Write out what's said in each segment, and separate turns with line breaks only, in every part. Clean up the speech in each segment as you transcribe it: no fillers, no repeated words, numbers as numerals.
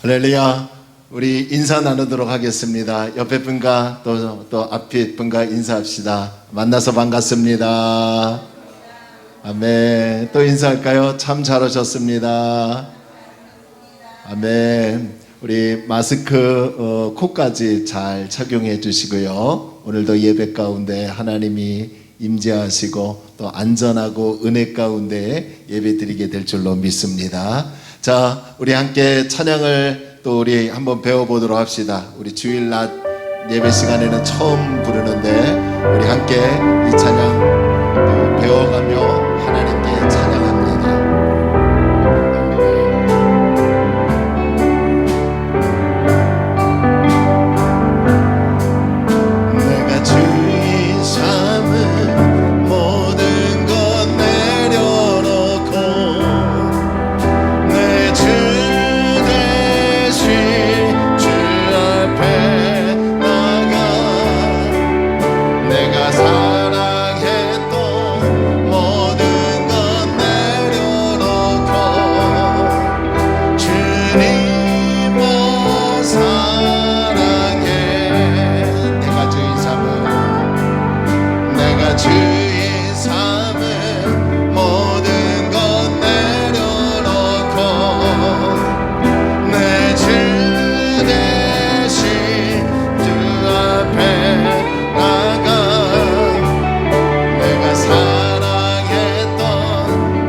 할렐루야. 우리 인사 나누도록 하겠습니다. 옆에 분과 또 앞에 분과 인사합시다. 만나서 반갑습니다. 아멘. 또 인사할까요? 참 잘 오셨습니다. 아멘. 우리 마스크 코까지 잘 착용해 주시고요. 오늘도 예배 가운데 하나님이 임재하시고 또 안전하고 은혜 가운데 예배 드리게 될 줄로 믿습니다. 자, 우리 함께 찬양을 또 우리 한번 배워보도록 합시다. 우리 주일 낮 예배 시간에는 처음 부르는데 우리 함께 이 찬양 또 배워가며 하나님께 찬양합니다. 내가 주인 삼은 모든 것 내려놓고 내 주 대신 주 앞에 나가 내가 사랑했던 모든 것 내려놓고 주님만 사랑해. 내가 주인 삼은 내가 주인 삼은 모든 것 내려놓고 내 주 대신 주 앞에 나가 내가 사랑했던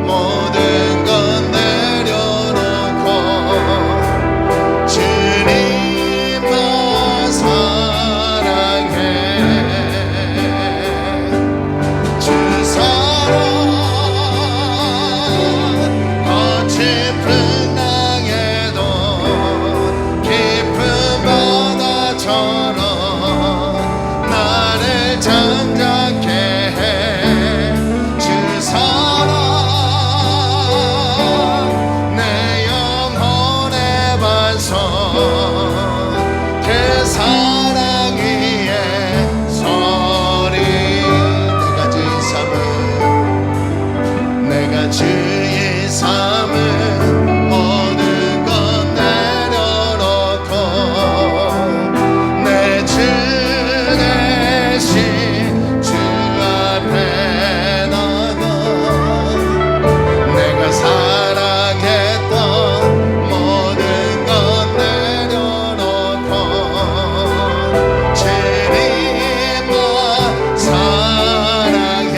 모든 것 내려놓고 주님만 사랑해. 주 사랑 거친 풍랑에도 깊은 바다처럼 나를 잠잠케 해. 주 사랑 내 영혼의 반석 그 사랑 위에 서리. 내가 주의 삼은 내가 주의 삼은 모든 것 내려놓고 내 주 대신 주 앞에 나가 내가 사랑했던 모든 것 내려놓고 주님만 사랑해.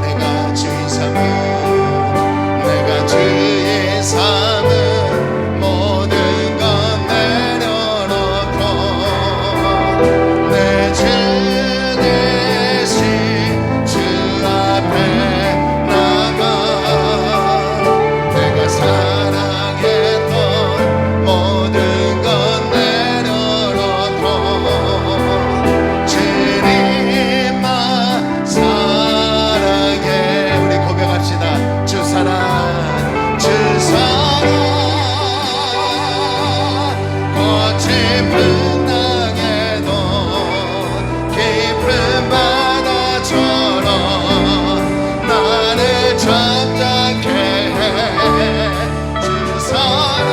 내가 주의 삼은 내가 주의 삼은 모든 것 내려놓고 내 주 대신 주 앞에 나가 내가 사랑했던 모든 것 내려놓고 주님만 사랑해. 우리 고백합시다. 주 사랑 주 사랑 거친 풍랑에도 깊은 바다처럼 나를 잠잠케 해. 주 사랑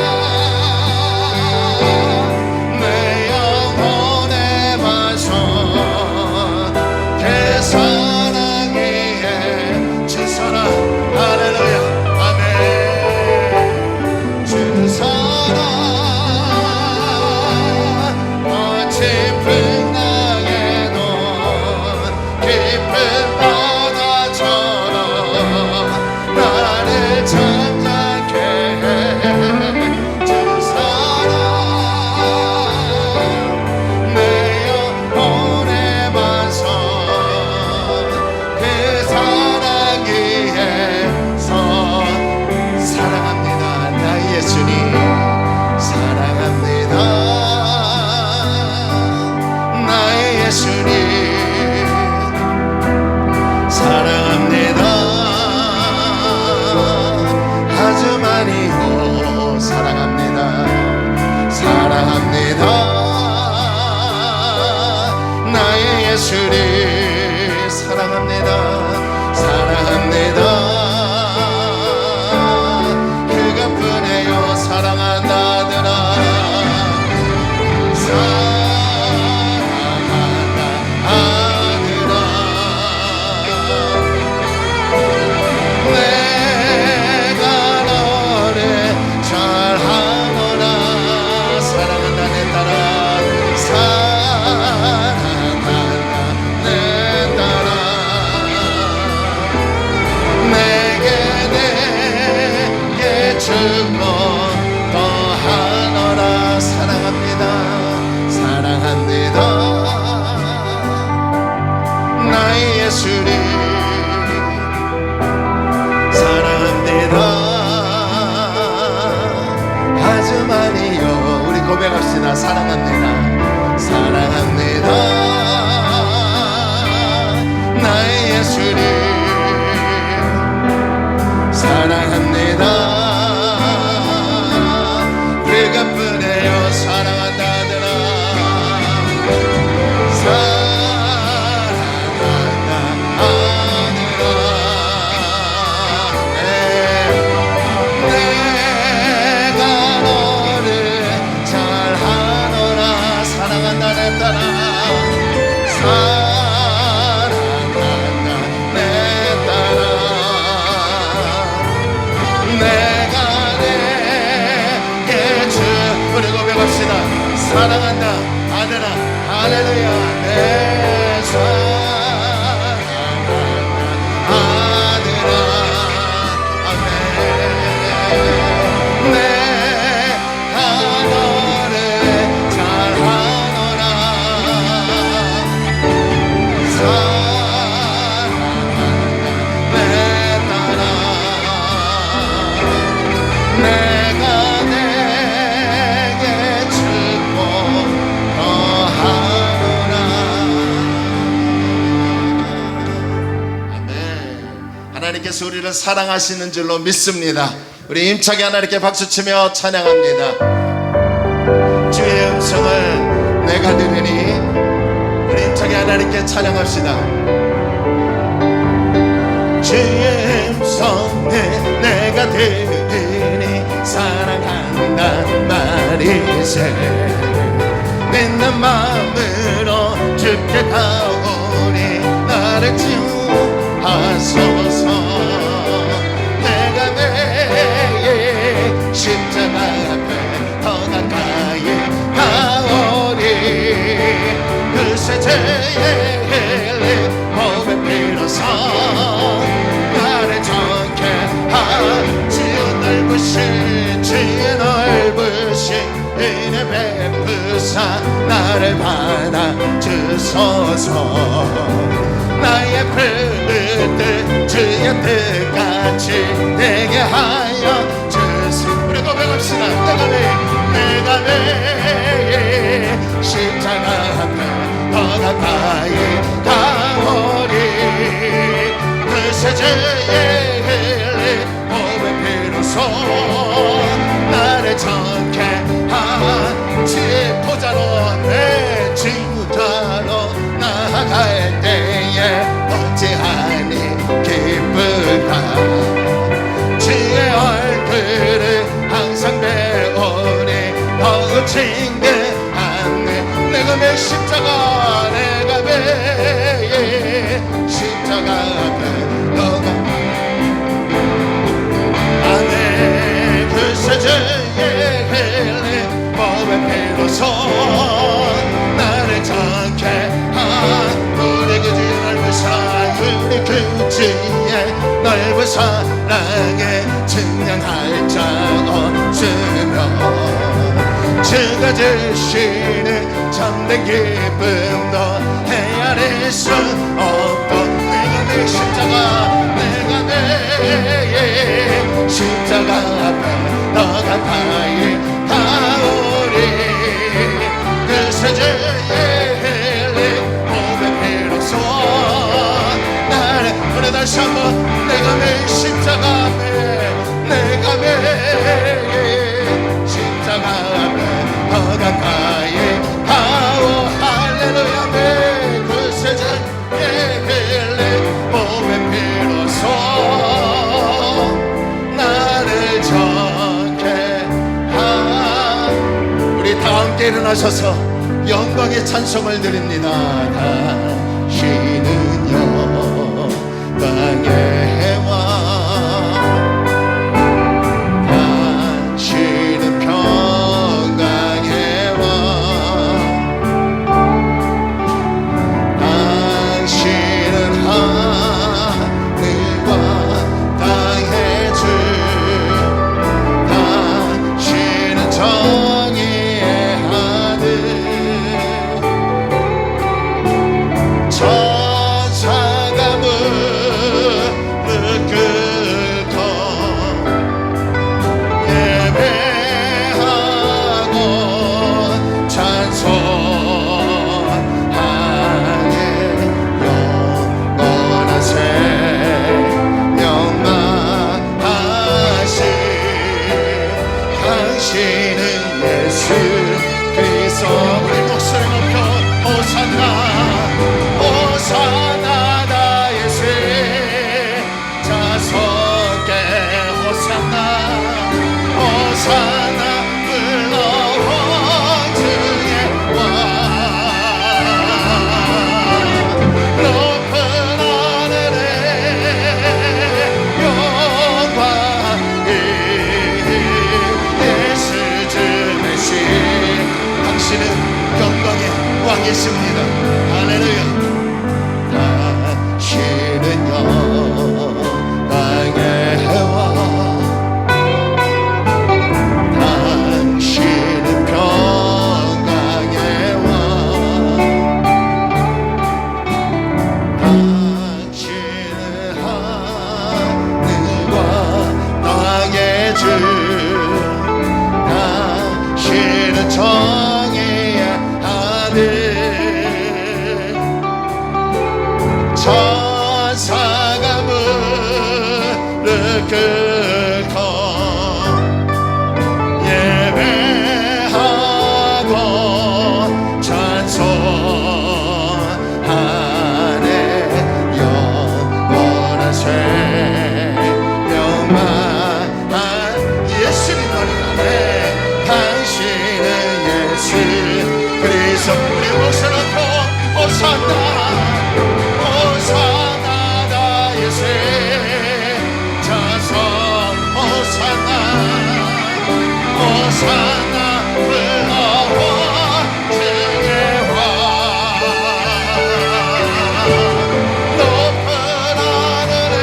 내 영혼의 반석 그 사랑 위에 주 사랑. 할렐루야. 아멘. 주 사랑 거친 풍랑에도 깊은 바다처럼 나를 잠잠케 해. 주 사랑 내 영혼의 반석 그 사랑 위에서 사랑합니다. 나의 예수님 사랑합니다. 나의 예수님 사랑합니다. 아주 많이요 사랑합니다. 사랑합니다. 나의 예수님 사랑합니다. 사랑합니다. 그가 뿐이요 사랑한다. 사랑합니다. 사랑합니다. 사랑합니다. 나의 예수님 사랑합니다. 그가뿐해요. 사랑한다 아들아. 사랑한다 아들아. 내가 너를 잘하노라. 사랑한다 내 딸아. 사랑한다 내 딸아. 내가 내게 주 우리 고백합시다. 사랑한다 아들아. 할렐루야. 내 사랑한다 아들아. 아멘. 내가 너를 잘하노라. 사랑한다 내 딸아. 내가 내게 축복 더하노라. 아멘. 하나님께서 우리를 사랑하시는 줄로 믿습니다. 우리 힘차게 하나님께 박수치며 찬양합니다. 주의 음성을 내가 들으니 우리 힘차게 하나님께 찬양합시다. 주의 음성을 내가 들으니 사랑한단 말이세. 믿는 마음으로 주께 가오니 나를 지우하소서. 내가 매일 십자가 앞에 더 가까이 가오니 그새 죄의 흘린 몸에 비로소 나를 정케 하시오. 넓으신 주의 넓으신 은혜 베푸사 나를 받아 주소서. 나의 푸른 뜻 주의 뜻같이 되게 하여 주소서. 우리 고백합시다. 내가 매일 십자가 앞에 더 가까이 가오리. 그새 죄의 흘린 몸의 피로소 나를 정케 하지. 보자로 내 지우자로 나아갈 때에 어찌하니 기쁠까. 주의 얼굴을 항상 배우니 거친 게 않네. 내가 매 십자가 내가 매 십자가 앞에 너가 안에 그새 죄의 흘린 몸의 피로소 나를 정케 한 우리 그 주의 넓은 사랑 우리 그 주의 넓은 사랑에 증명할 자 없으며 주가 주시는 참된 기쁨도 헤아릴 수 없고. 내가 내 십자가 내가 내 십자가 앞에 더 가까이 가오리. 그새 죄의 흘린 몸의 피로소 나를 오늘 다시 한번 내가 매 십자가 앞에 내가 매 십자가 앞에 더 가까이 가오. 할렐루야. 매 그새 죄의 흘린 몸의 피로소 나를 정케 하. 우리 다 함께 일어나셔서 영광의 찬송을 드립니다. 당신은 영광의 왕, 당신은 평강의 왕, 당신은 하늘과 땅의 주, 당신은 정의의 하늘. 천사가 오산나 오산나 다윗의 자손 오산나 오산나 불러와 주의 왕 높은 하늘에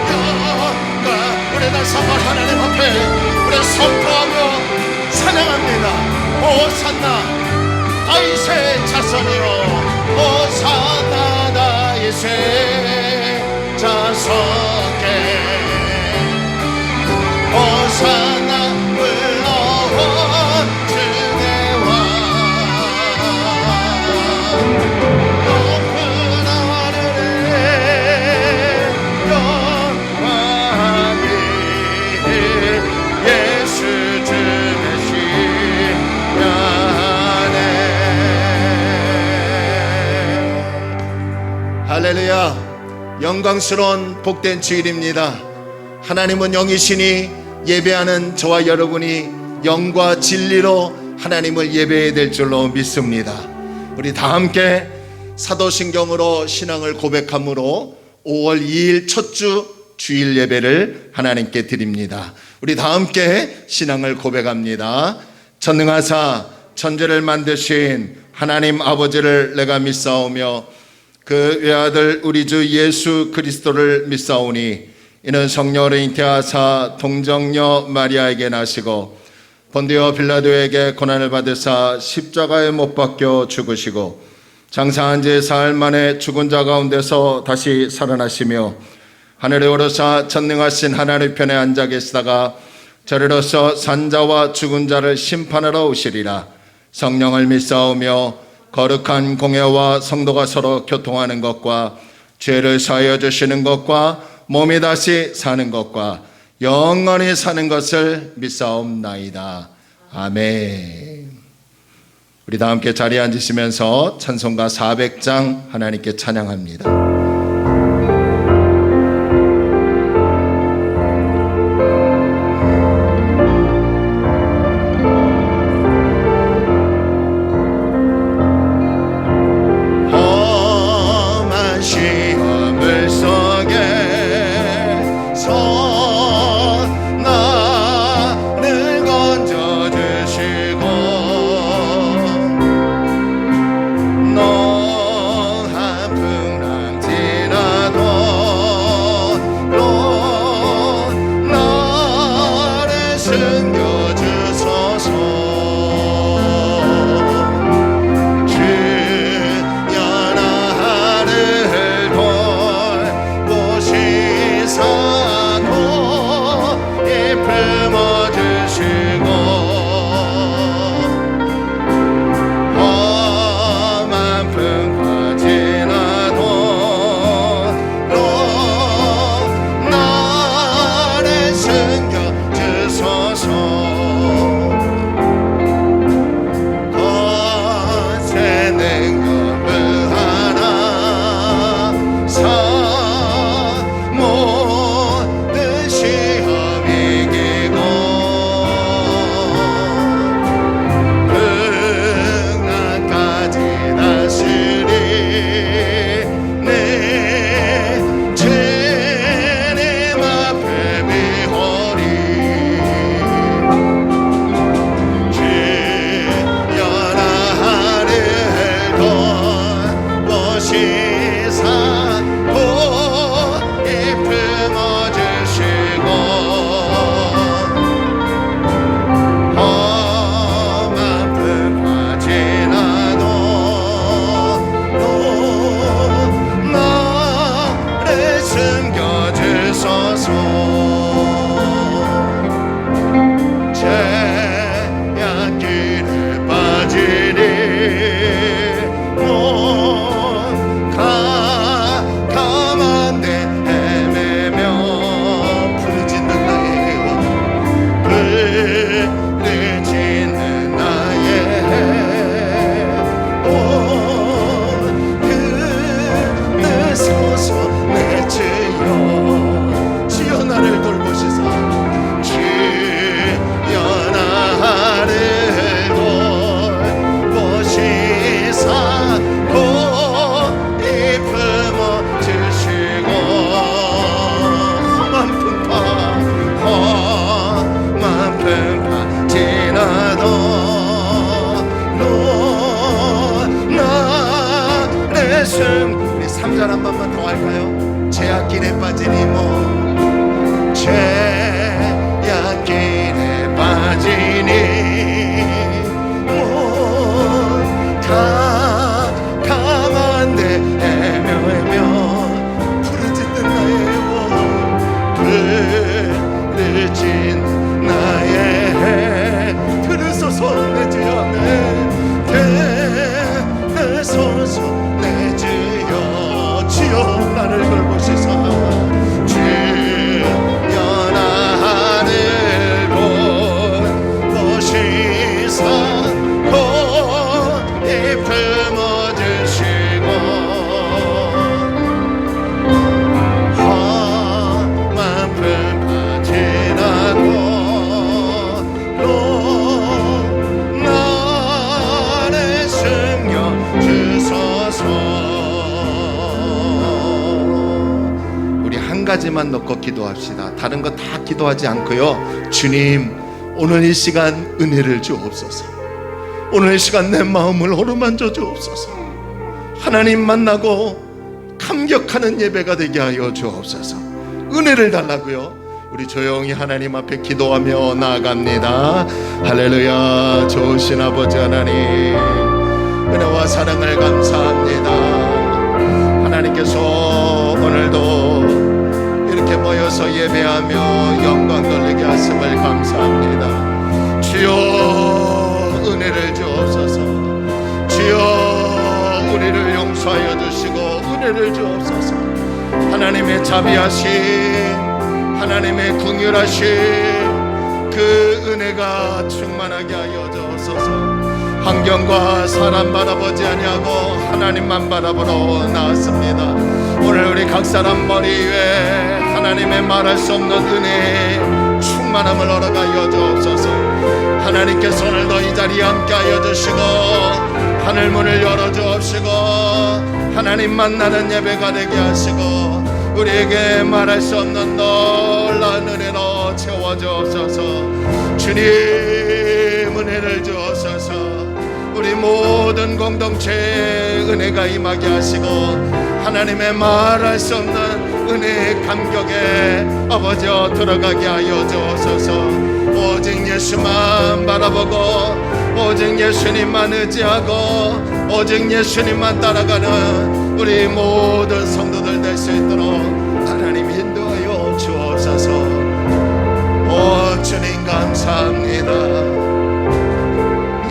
영광 우리 날 선물 하나님 앞에 우리 선포하며 찬양합니다. 오산나 다윗의 자손이요 오산나 다윗의 자손께 오산나 불러와 주의 왕 높은 하늘에 영광이 예수 주 되시냐네. 할렐루야. 영광스러운 복된 주일입니다. 하나님은 영이시니 예배하는 저와 여러분이 영과 진리로 하나님을 예배해야 될 줄로 믿습니다. 우리 다 함께 사도신경으로 신앙을 고백함으로 5월 2일 첫 주 주일 예배를 하나님께 드립니다. 우리 다 함께 신앙을 고백합니다. 전능하사 천지를 만드신 하나님 아버지를 내가 믿사오며 그 외아들 우리 주 예수 그리스도를 믿사오니 이는 성령으로 잉태하사 동정녀 마리아에게 나시고 본디오 빌라도에게 고난을 받으사 십자가에 못 박혀 죽으시고 장사한 지 사흘 만에 죽은 자 가운데서 다시 살아나시며 하늘에 오르사 전능하신 하나님 편에 앉아 계시다가 저리로서 산자와 죽은 자를 심판하러 오시리라. 성령을 믿사오며 거룩한 공회와 성도가 서로 교통하는 것과 죄를 사하여 주시는 것과 몸이 다시 사는 것과 영원히 사는 것을 믿사옵나이다. 아멘. 우리 다 함께 자리에 앉으시면서 찬송가 400장 하나님께 찬양합니다. 우리 3절 한 번만 더 할까요? 죄악길에 빠진 이몸, 죄악길에 빠진 이몸, 다 강한데 애매하며 부르짖는 나의 원, 부르짖는 나의 들으소서 내 주여, 대소서 내 주여, 주여 나를 돌보시사, 주여 나를 돌보시사, 고이 품어주시고 험한 품 바지라고 나를 숨겨 주소서. 우리 한 가지만 놓고 기도합시다. 다른 거 다 기도하지 않고요, 주님 오늘 이 시간 은혜를 주옵소서. 오늘 이 시간 내 마음을 어루만져 주옵소서. 하나님 만나고 감격하는 예배가 되게 하여 주옵소서. 은혜를 달라고요. 우리 조용히 하나님 앞에 기도하며 나아갑니다. 할렐루야. 좋으신 아버지 하나님, 은혜와 사랑을 감사합니다. 하나님께서 오늘도 이렇게 모여서 예배하며 영광 돌리게 하심을 감사합니다. 주여 은혜를 주옵소서. 주여 우리를 용서하여 주시고 은혜를 주옵소서. 하나님의 자비하심, 하나님의 긍휼하심, 그 은혜가 충만하게 하여 주옵소서. 환경과 사람 바라보지 아니하고 하나님만 바라보러 나왔습니다. 오늘 우리 각 사람 머리 위에 하나님의 말할 수 없는 은혜의 충만함을 허락하여 주옵소서. 하나님께서 오늘도 이 자리에 함께 하여 주시고 하늘 문을 열어 주옵시고 하나님 만나는 예배가 되게 하시고 우리에게 말할 수 없는 놀라운 은혜로 채워 주옵소서. 주님 은혜를 주옵소서. 우리 모든 공동체에 은혜가 임하게 하시고 하나님의 말할 수 없는 은혜의 감격에 아버지여 들어가게 하여 주옵소서. 오직 예수만 바라보고 오직 예수님만 의지하고 오직 예수님만 따라가는 우리 모든 성도들 될 수 있도록 하나님 인도하여 주옵소서. 오 주님 감사합니다.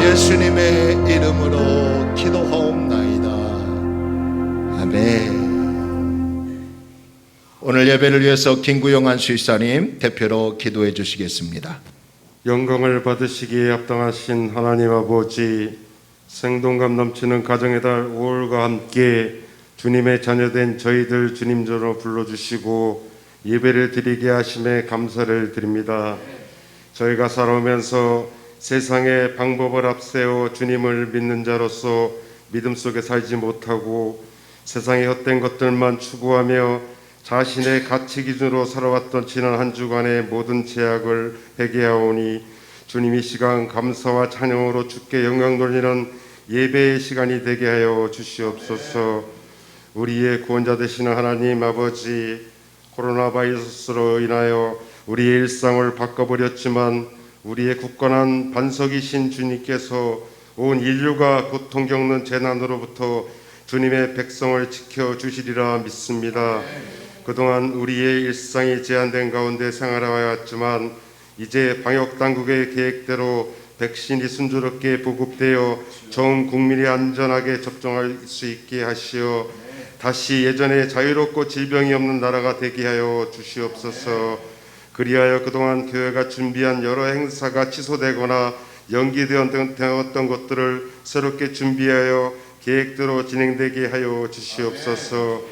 예수님의 이름으로 기도하옵나이다. 아멘. 오늘 예배를 위해서 김구영한 수의사님 대표로 기도해 주시겠습니다.
영광을 받으시기에 합당하신 하나님 아버지, 생동감 넘치는 가정의 달 5월과 함께 주님의 자녀된 저희들 주님처럼 불러주시고 예배를 드리게 하심에 감사를 드립니다. 저희가 살아오면서 세상의 방법을 앞세워 주님을 믿는 자로서 믿음 속에 살지 못하고 세상의 헛된 것들만 추구하며 자신의 가치 기준으로 살아왔던 지난 한 주간의 모든 제약을 회개하오니 주님 이 시간 감사와 찬양으로 주께 영광 돌리는 예배의 시간이 되게 하여 주시옵소서. 우리의 구원자 되시는 하나님 아버지, 코로나 바이러스로 인하여 우리의 일상을 바꿔버렸지만 우리의 굳건한 반석이신 주님께서 온 인류가 고통 겪는 재난으로부터 주님의 백성을 지켜주시리라 믿습니다. 그동안 우리의 일상이 제한된 가운데 생활해왔지만 이제 방역당국의 계획대로 백신이 순조롭게 보급되어 전 국민이 안전하게 접종할 수 있게 하시어 다시 예전에 자유롭고 질병이 없는 나라가 되게 하여 주시옵소서. 그리하여 그동안 교회가 준비한 여러 행사가 취소되거나 연기되었던 것들을 새롭게 준비하여 계획대로 진행되게 하여 주시옵소서.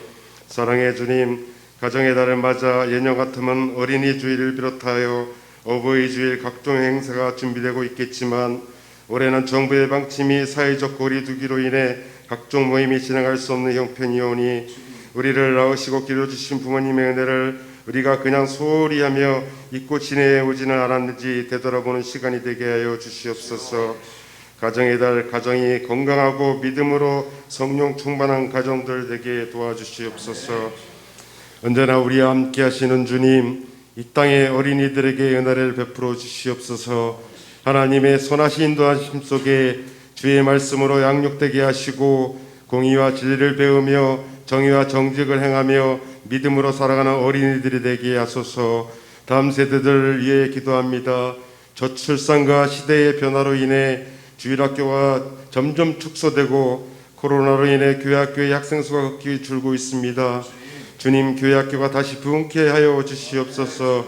사랑의 주님, 가정의 달을 맞아 예년 같으면 어린이 주일을 비롯하여 어버이 주일 각종 행사가 준비되고 있겠지만 올해는 정부의 방침이 사회적 거리 두기로 인해 각종 모임이 진행할 수 없는 형편이오니 우리를 낳으시고 기르주신 부모님의 은혜를 우리가 그냥 소홀히 하며 잊고 지내오지는 않았는지 되돌아보는 시간이 되게 하여 주시옵소서. 가정의 달 가정이 건강하고 믿음으로 성령 충만한 가정들 되게 도와주시옵소서. 언제나 우리와 함께 하시는 주님, 이 땅의 어린이들에게 은혜를 베풀어 주시옵소서. 하나님의 선하신 인도하심 속에 주의 말씀으로 양육되게 하시고 공의와 진리를 배우며 정의와 정직을 행하며 믿음으로 살아가는 어린이들이 되게 하소서. 다음 세대들을 위해 기도합니다. 저출산과 시대의 변화로 인해 주일학교가 점점 축소되고 코로나로 인해 교회학교의 학생 수가 급격히 줄고 있습니다. 주님, 교회학교가 다시 부흥케 하여 주시옵소서.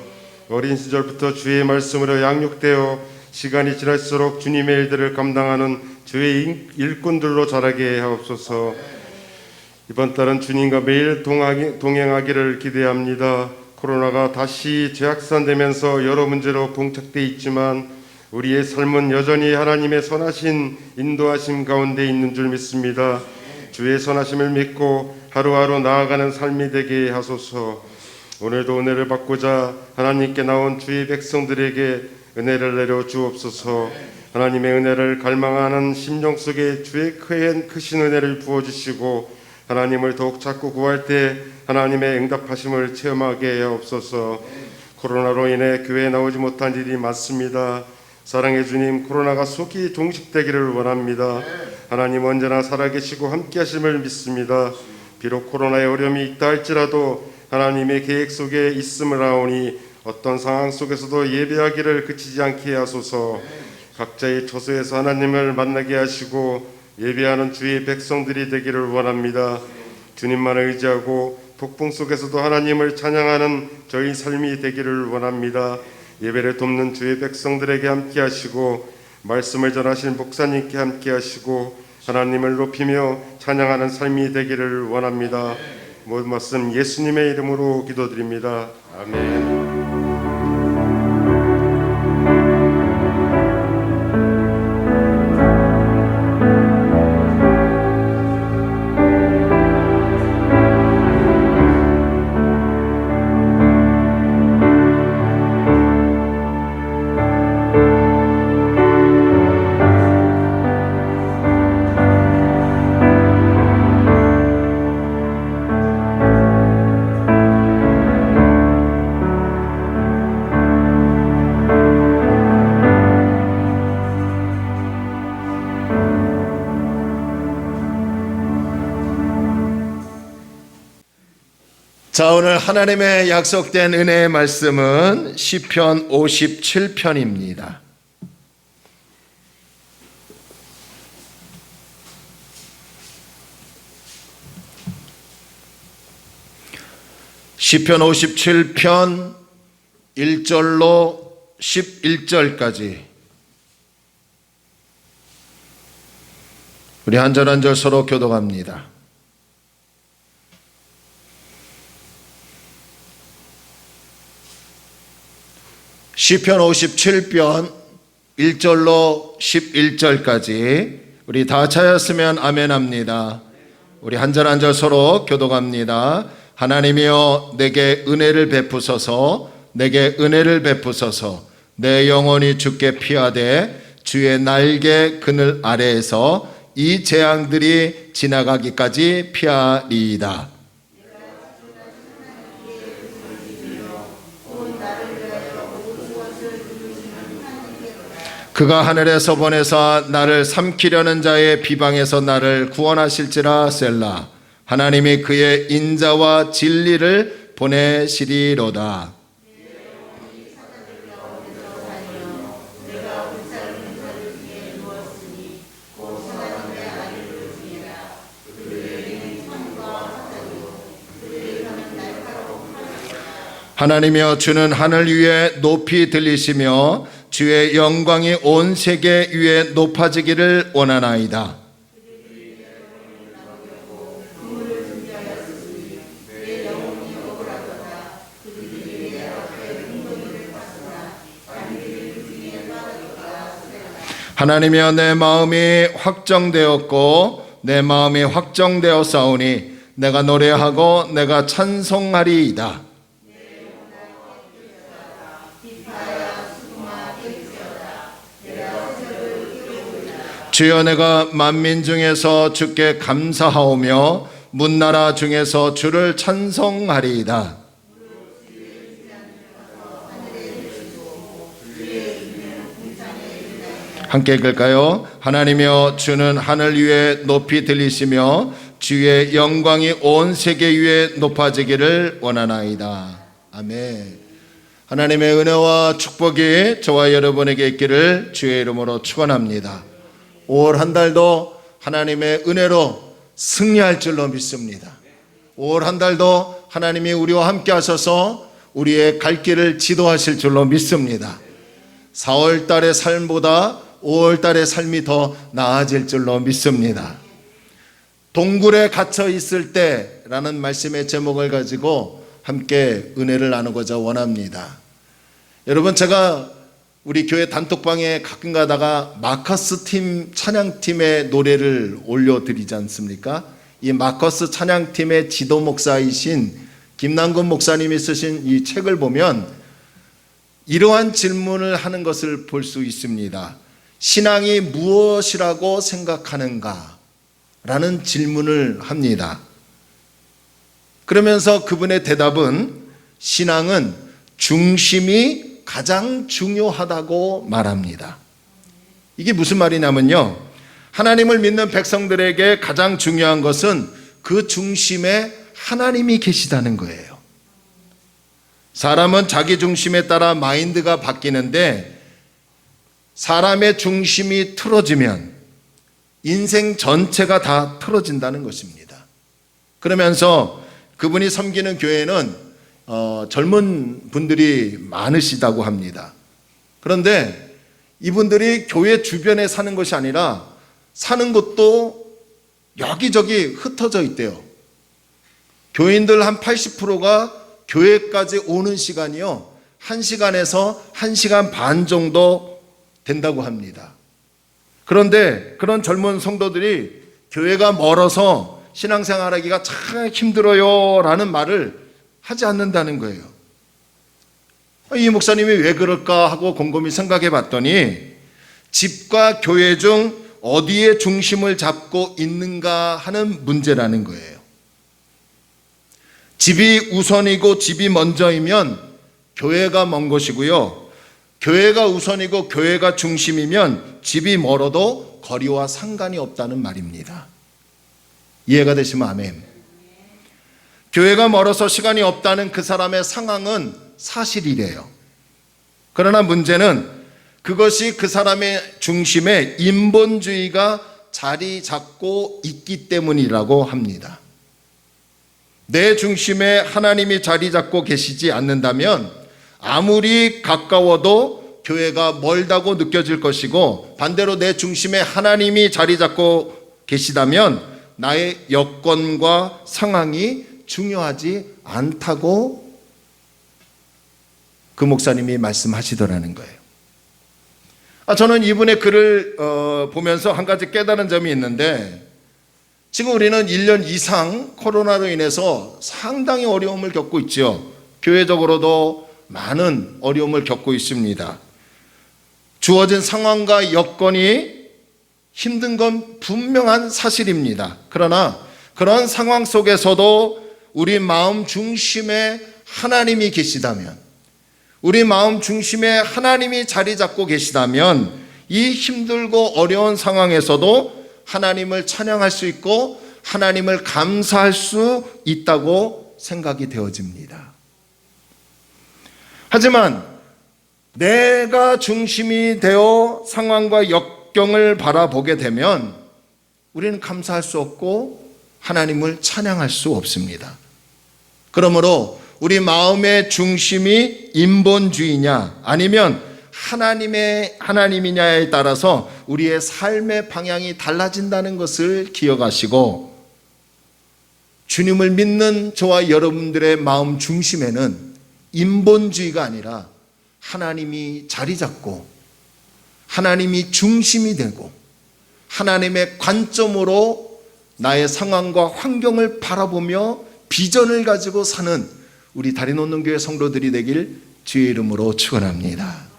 어린 시절부터 주의 말씀으로 양육되어 시간이 지날수록 주님의 일들을 감당하는 주의 일꾼들로 자라게 하옵소서. 이번 달은 주님과 매일 동행하기를 기대합니다. 코로나가 다시 재확산되면서 여러 문제로 봉착돼 있지만 우리의 삶은 여전히 하나님의 선하신 인도하심 가운데 있는 줄 믿습니다. 주의 선하심을 믿고 하루하루 나아가는 삶이 되게 하소서. 오늘도 은혜를 받고자 하나님께 나온 주의 백성들에게 은혜를 내려 주옵소서. 하나님의 은혜를 갈망하는 심령 속에 주의 크신 은혜를 부어주시고 하나님을 더욱 찾고 구할 때 하나님의 응답하심을 체험하게 하옵소서. 코로나로 인해 교회에 나오지 못한 일이 많습니다. 사랑의 주님, 코로나가 속히 종식되기를 원합니다. 하나님 언제나 살아계시고 함께하심을 믿습니다. 비록 코로나의 어려움이 있다 할지라도 하나님의 계획 속에 있음을 아오니 어떤 상황 속에서도 예배하기를 그치지 않게 하소서. 각자의 처소에서 하나님을 만나게 하시고 예배하는 주의 백성들이 되기를 원합니다. 주님만을 의지하고 폭풍 속에서도 하나님을 찬양하는 저희 삶이 되기를 원합니다. 예배를 돕는 주의 백성들에게 함께 하시고 말씀을 전하신 목사님께 함께 하시고 하나님을 높이며 찬양하는 삶이 되기를 원합니다. 모든 말씀 예수님의 이름으로 기도드립니다. 아멘.
자, 오늘 하나님의 약속된 은혜의 말씀은 시편 57편입니다. 시편 57편 1절로 11절까지 우리 한 절 한 절 서로 교독합니다. 시편 57편 1절로 11절까지 우리 다 찾았으면 아멘합니다. 우리 한 절 한 절 서로 교독합니다. 하나님이여 내게 은혜를 베푸소서, 내게 은혜를 베푸소서. 내 영혼이 주께 피하되 주의 날개 그늘 아래에서 이 재앙들이 지나가기까지 피하리이다. 그가 하늘에서 보내사 나를 삼키려는 자의 비방에서 나를 구원하실지라. 셀라. 하나님이 그의 인자와 진리를 보내시리로다. 하나님이여 주는 하늘 위에 높이 들리시며 주의 영광이 온 세계 위에 높아지기를 원하나이다. 하나님이여 내 마음이 확정되었고 내 마음이 확정되었사오니 내가 노래하고 내가 찬송하리이다. 주여, 내가 만민 중에서 주께 감사하오며 문나라 중에서 주를 찬송하리이다. 함께 읽을까요? 하나님이여, 주는 하늘 위에 높이 들리시며 주의 영광이 온 세계 위에 높아지기를 원하나이다. 아멘. 하나님의 은혜와 축복이 저와 여러분에게 있기를 주의 이름으로 축원합니다. 5월 한 달도 하나님의 은혜로 승리할 줄로 믿습니다. 5월 한 달도 하나님이 우리와 함께 하셔서 우리의 갈 길을 지도하실 줄로 믿습니다. 4월 달의 삶보다 5월 달의 삶이 더 나아질 줄로 믿습니다. 동굴에 갇혀 있을 때라는 말씀의 제목을 가지고 함께 은혜를 나누고자 원합니다. 여러분, 제가 우리 교회 단톡방에 가끔 가다가 마커스 팀 찬양팀의 노래를 올려드리지 않습니까? 이 마커스 찬양팀의 지도 목사이신 김남근 목사님이 쓰신 이 책을 보면 이러한 질문을 하는 것을 볼 수 있습니다. 신앙이 무엇이라고 생각하는가? 라는 질문을 합니다. 그러면서 그분의 대답은 신앙은 중심이 가장 중요하다고 말합니다. 이게 무슨 말이냐면요, 하나님을 믿는 백성들에게 가장 중요한 것은 그 중심에 하나님이 계시다는 거예요. 사람은 자기 중심에 따라 마인드가 바뀌는데 사람의 중심이 틀어지면 인생 전체가 다 틀어진다는 것입니다. 그러면서 그분이 섬기는 교회는 젊은 분들이 많으시다고 합니다. 그런데 이분들이 교회 주변에 사는 것이 아니라 사는 곳도 여기저기 흩어져 있대요. 교인들 한 80%가 교회까지 오는 시간이요, 1시간에서 1시간 반 정도 된다고 합니다. 그런데 그런 젊은 성도들이 교회가 멀어서 신앙생활하기가 참 힘들어요 라는 말을 하지 않는다는 거예요. 이 목사님이 왜 그럴까 하고 곰곰이 생각해 봤더니 집과 교회 중 어디에 중심을 잡고 있는가 하는 문제라는 거예요. 집이 우선이고 집이 먼저이면 교회가 먼 것이고요, 교회가 우선이고 교회가 중심이면 집이 멀어도 거리와 상관이 없다는 말입니다. 이해가 되시면 아멘. 교회가 멀어서 시간이 없다는 그 사람의 상황은 사실이래요. 그러나 문제는 그것이 그 사람의 중심에 인본주의가 자리 잡고 있기 때문이라고 합니다. 내 중심에 하나님이 자리 잡고 계시지 않는다면 아무리 가까워도 교회가 멀다고 느껴질 것이고, 반대로 내 중심에 하나님이 자리 잡고 계시다면 나의 여건과 상황이 중요하지 않다고 그 목사님이 말씀하시더라는 거예요. 저는 이분의 글을 보면서 한 가지 깨달은 점이 있는데, 지금 우리는 1년 이상 코로나로 인해서 상당히 어려움을 겪고 있죠. 교회적으로도 많은 어려움을 겪고 있습니다. 주어진 상황과 여건이 힘든 건 분명한 사실입니다. 그러나 그런 상황 속에서도 우리 마음 중심에 하나님이 계시다면, 우리 마음 중심에 하나님이 자리 잡고 계시다면 이 힘들고 어려운 상황에서도 하나님을 찬양할 수 있고 하나님을 감사할 수 있다고 생각이 되어집니다. 하지만 내가 중심이 되어 상황과 역경을 바라보게 되면 우리는 감사할 수 없고 하나님을 찬양할 수 없습니다. 그러므로 우리 마음의 중심이 인본주의냐 아니면 하나님이냐에 따라서 우리의 삶의 방향이 달라진다는 것을 기억하시고, 주님을 믿는 저와 여러분들의 마음 중심에는 인본주의가 아니라 하나님이 자리 잡고 하나님이 중심이 되고 하나님의 관점으로 나의 상황과 환경을 바라보며 비전을 가지고 사는 우리 다리놓는 교회 성도들이 되길 주의 이름으로 축원합니다.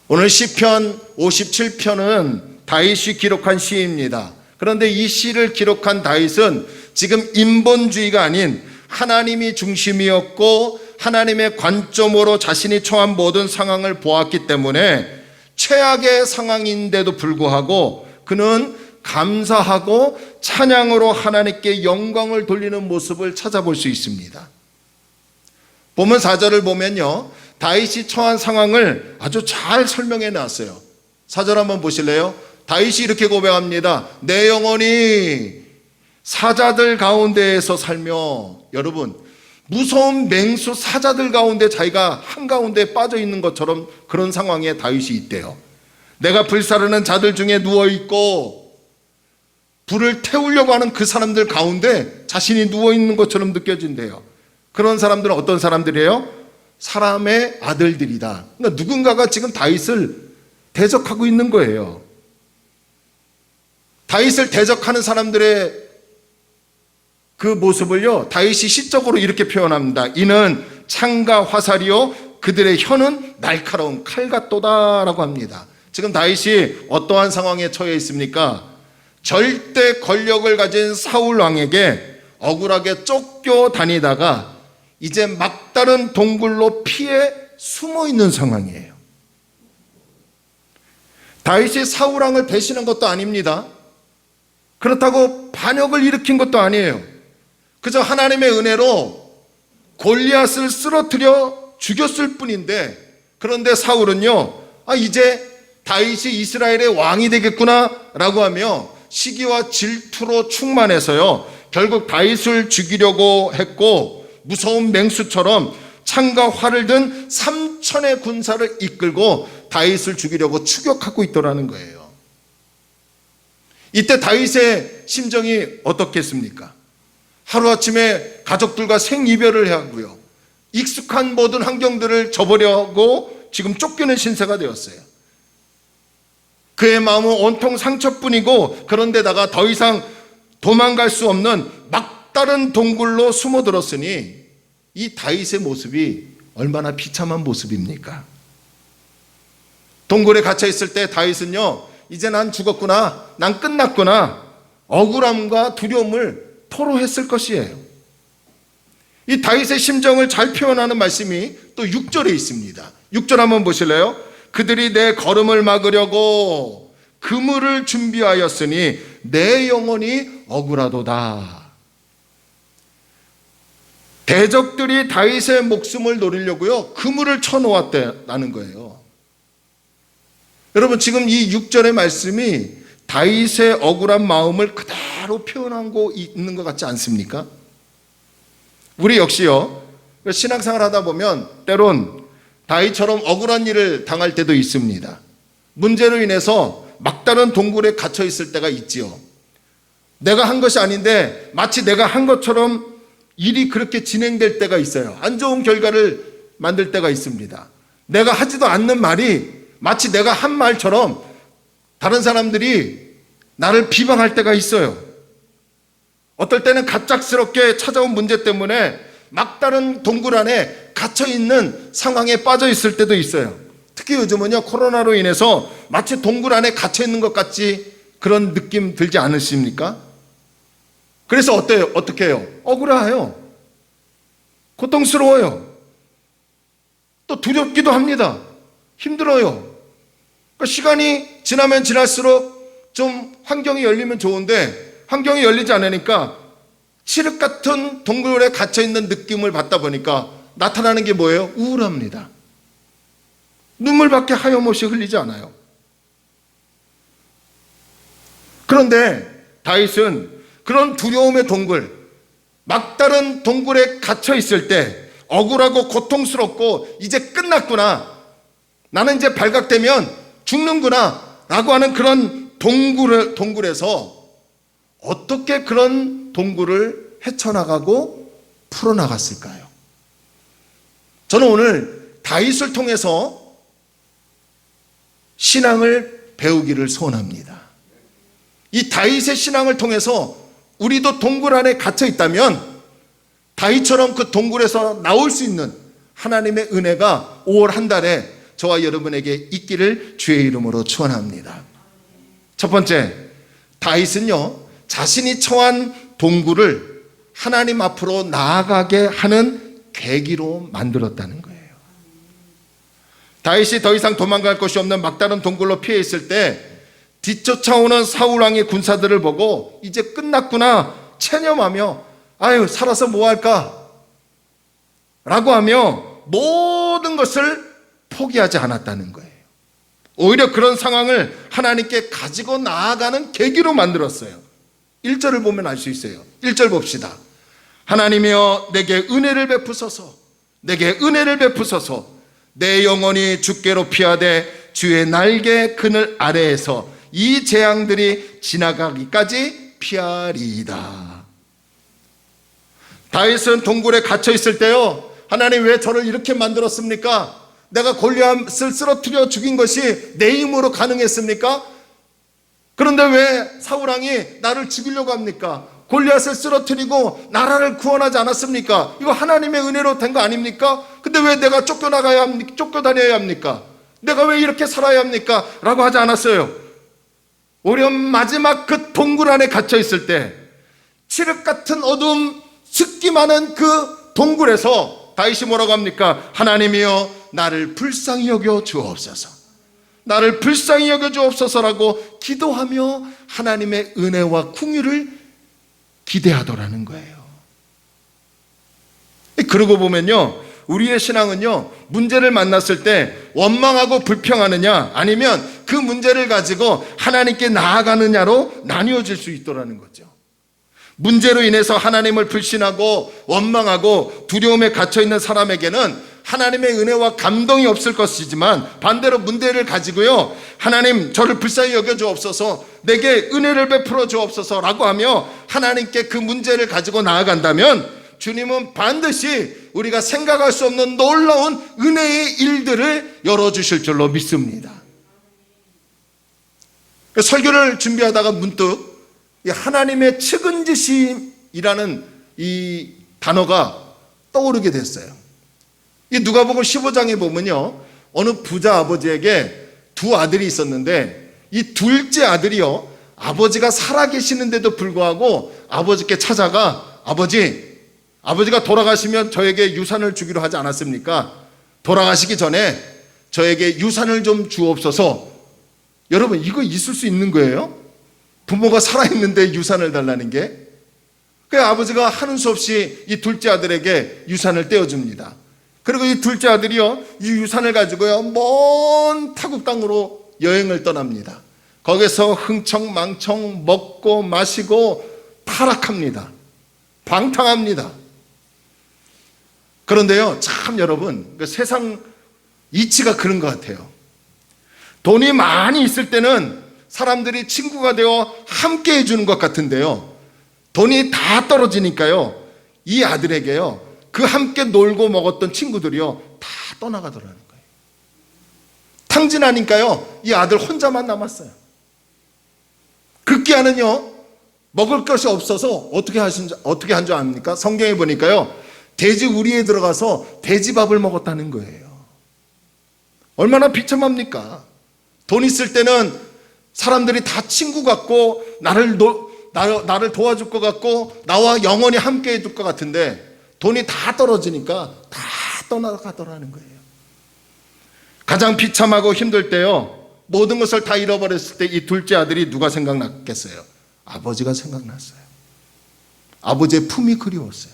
오늘 시편 57편은 다윗이 기록한 시입니다. 그런데 이 시를 기록한 다윗은 지금 인본주의가 아닌 하나님이 중심이었고 하나님의 관점으로 자신이 처한 모든 상황을 보았기 때문에 최악의 상황인데도 불구하고 그는 감사하고 찬양으로 하나님께 영광을 돌리는 모습을 찾아볼 수 있습니다. 본문 4절을 보면요, 다윗이 처한 상황을 아주 잘 설명해 놨어요. 4절 한번 보실래요? 다윗이 이렇게 고백합니다. 내 영혼이 사자들 가운데에서 살며, 여러분 무서운 맹수 사자들 가운데 자기가 한가운데 빠져 있는 것처럼 그런 상황에 다윗이 있대요. 내가 불사르는 자들 중에 누워있고 불을 태우려고 하는 그 사람들 가운데 자신이 누워있는 것처럼 느껴진대요. 그런 사람들은 어떤 사람들이에요? 사람의 아들들이다. 그러니까 누군가가 지금 다윗을 대적하고 있는 거예요. 다윗을 대적하는 사람들의 그 모습을요, 다윗이 시적으로 이렇게 표현합니다. 이는 창과 화살이요 그들의 혀는 날카로운 칼 같도다라고 합니다. 지금 다윗이 어떠한 상황에 처해 있습니까? 절대 권력을 가진 사울 왕에게 억울하게 쫓겨 다니다가 이제 막다른 동굴로 피해 숨어 있는 상황이에요. 다윗이 사울 왕을 배신한 것도 아닙니다. 그렇다고 반역을 일으킨 것도 아니에요. 그저 하나님의 은혜로 골리앗을 쓰러뜨려 죽였을 뿐인데, 그런데 사울은요, 이제 다윗이 이스라엘의 왕이 되겠구나 라고 하며 시기와 질투로 충만해서요, 결국 다윗을 죽이려고 했고 무서운 맹수처럼 창과 활을 든 3천의 군사를 이끌고 다윗을 죽이려고 추격하고 있더라는 거예요. 이때 다윗의 심정이 어떻겠습니까? 하루아침에 가족들과 생이별을 하고요, 익숙한 모든 환경들을 저버려고 지금 쫓기는 신세가 되었어요. 그의 마음은 온통 상처뿐이고, 그런데다가 더 이상 도망갈 수 없는 막다른 동굴로 숨어들었으니 이 다윗의 모습이 얼마나 비참한 모습입니까? 동굴에 갇혀 있을 때 다윗은요, 이제 난 죽었구나, 난 끝났구나, 억울함과 두려움을 토로했을 것이에요. 이 다윗의 심정을 잘 표현하는 말씀이 또 6절에 있습니다. 6절 한번 보실래요? 그들이 내 걸음을 막으려고 그물을 준비하였으니 내 영혼이 억울하도다. 대적들이 다윗의 목숨을 노리려고요, 그물을 쳐놓았다는 거예요. 여러분, 지금 이 6절의 말씀이 다윗의 억울한 마음을 그대로 표현하고 있는 것 같지 않습니까? 우리 역시요, 신앙생활 하다 보면 때론 다윗처럼 억울한 일을 당할 때도 있습니다. 문제로 인해서 막다른 동굴에 갇혀 있을 때가 있지요. 내가 한 것이 아닌데 마치 내가 한 것처럼 일이 그렇게 진행될 때가 있어요. 안 좋은 결과를 만들 때가 있습니다. 내가 하지도 않는 말이 마치 내가 한 말처럼 다른 사람들이 나를 비방할 때가 있어요. 어떨 때는 갑작스럽게 찾아온 문제 때문에 막다른 동굴 안에 갇혀있는 상황에 빠져 있을 때도 있어요. 특히 요즘은요, 코로나로 인해서 마치 동굴 안에 갇혀있는 것 같이 그런 느낌 들지 않으십니까? 그래서 어때요? 어떻게 해요? 억울해요. 고통스러워요. 또 두렵기도 합니다. 힘들어요. 그러니까 시간이 지나면 지날수록 좀 환경이 열리면 좋은데 환경이 열리지 않으니까 칠흑 같은 동굴에 갇혀있는 느낌을 받다 보니까 나타나는 게 뭐예요? 우울합니다. 눈물밖에 하염없이 흘리지 않아요. 그런데 다윗은 그런 두려움의 동굴, 막다른 동굴에 갇혀 있을 때 억울하고 고통스럽고 이제 끝났구나, 나는 이제 발각되면 죽는구나 라고 하는 그런 동굴에서 어떻게 그런 동굴을 헤쳐나가고 풀어나갔을까요? 저는 오늘 다윗을 통해서 신앙을 배우기를 소원합니다. 이 다윗의 신앙을 통해서 우리도 동굴 안에 갇혀 있다면 다윗처럼 그 동굴에서 나올 수 있는 하나님의 은혜가 5월 한 달에 저와 여러분에게 있기를 주의 이름으로 축원합니다. 첫 번째, 다윗은요 자신이 처한 동굴을 하나님 앞으로 나아가게 하는 계기로 만들었다는 거예요. 다윗이 더 이상 도망갈 곳이 없는 막다른 동굴로 피해 있을 때 뒤쫓아오는 사울 왕의 군사들을 보고 이제 끝났구나 체념하며 아유 살아서 뭐 할까 라고 하며 모든 것을 포기하지 않았다는 거예요. 오히려 그런 상황을 하나님께 가지고 나아가는 계기로 만들었어요. 1절을 보면 알 수 있어요. 1절 봅시다. 하나님이여 내게 은혜를 베푸소서, 내게 은혜를 베푸소서. 내 영혼이 주께로 피하되 주의 날개 그늘 아래에서 이 재앙들이 지나가기까지 피하리이다. 다윗은 동굴에 갇혀 있을 때요 하나님 왜 저를 이렇게 만들었습니까? 내가 골리앗을 쓰러뜨려 죽인 것이 내 힘으로 가능했습니까? 그런데 왜 사울왕이 나를 죽이려고 합니까? 골리앗을 쓰러뜨리고 나라를 구원하지 않았습니까? 이거 하나님의 은혜로 된 거 아닙니까? 근데 왜 내가 쫓겨다녀야 합니까? 내가 왜 이렇게 살아야 합니까? 라고 하지 않았어요. 오히려 마지막 그 동굴 안에 갇혀 있을 때 칠흑 같은 어둠 습기 많은 그 동굴에서 다윗이 뭐라고 합니까? 하나님이여 나를 불쌍히 여겨 주옵소서, 나를 불쌍히 여겨 주옵소서라고 기도하며 하나님의 은혜와 긍휼을 기대하더라는 거예요. 그러고 보면요 우리의 신앙은요 문제를 만났을 때 원망하고 불평하느냐 아니면 그 문제를 가지고 하나님께 나아가느냐로 나뉘어질 수 있더라는 거죠. 문제로 인해서 하나님을 불신하고 원망하고 두려움에 갇혀있는 사람에게는 하나님의 은혜와 감동이 없을 것이지만 반대로 문제를 가지고요 하나님 저를 불쌍히 여겨주옵소서, 내게 은혜를 베풀어 주옵소서 라고 하며 하나님께 그 문제를 가지고 나아간다면 주님은 반드시 우리가 생각할 수 없는 놀라운 은혜의 일들을 열어주실 줄로 믿습니다. 설교를 준비하다가 문득 하나님의 측은지심이라는 이 단어가 떠오르게 됐어요. 이 누가복음 15장에 보면요 어느 부자 아버지에게 두 아들이 있었는데 이 둘째 아들이요 아버지가 살아계시는데도 불구하고 아버지께 찾아가 아버지가 돌아가시면 저에게 유산을 주기로 하지 않았습니까? 돌아가시기 전에 저에게 유산을 좀 주옵소서. 여러분 이거 있을 수 있는 거예요? 부모가 살아있는데 유산을 달라는 게. 그 아버지가 하는 수 없이 이 둘째 아들에게 유산을 떼어줍니다. 그리고 이 둘째 아들이요 이 유산을 가지고요 먼 타국 땅으로 여행을 떠납니다. 거기서 흥청망청 먹고 마시고 타락합니다. 방탕합니다. 그런데요 참 여러분 그 세상 이치가 그런 것 같아요. 돈이 많이 있을 때는 사람들이 친구가 되어 함께 해주는 것 같은데요 돈이 다 떨어지니까요 이 아들에게요 그 함께 놀고 먹었던 친구들이요 다 떠나가더라는 거예요. 탕진하니까요 이 아들 혼자만 남았어요. 급기야는요 먹을 것이 없어서 어떻게 한 줄 압니까? 성경에 보니까요 돼지 우리에 들어가서 돼지밥을 먹었다는 거예요. 얼마나 비참합니까? 돈 있을 때는 사람들이 다 친구 같고 나를 도와줄 것 같고 나와 영원히 함께 해줄 것 같은데 돈이 다 떨어지니까 다 떠나가더라는 거예요. 가장 비참하고 힘들 때요 모든 것을 다 잃어버렸을 때 이 둘째 아들이 누가 생각났겠어요? 아버지가 생각났어요. 아버지의 품이 그리웠어요.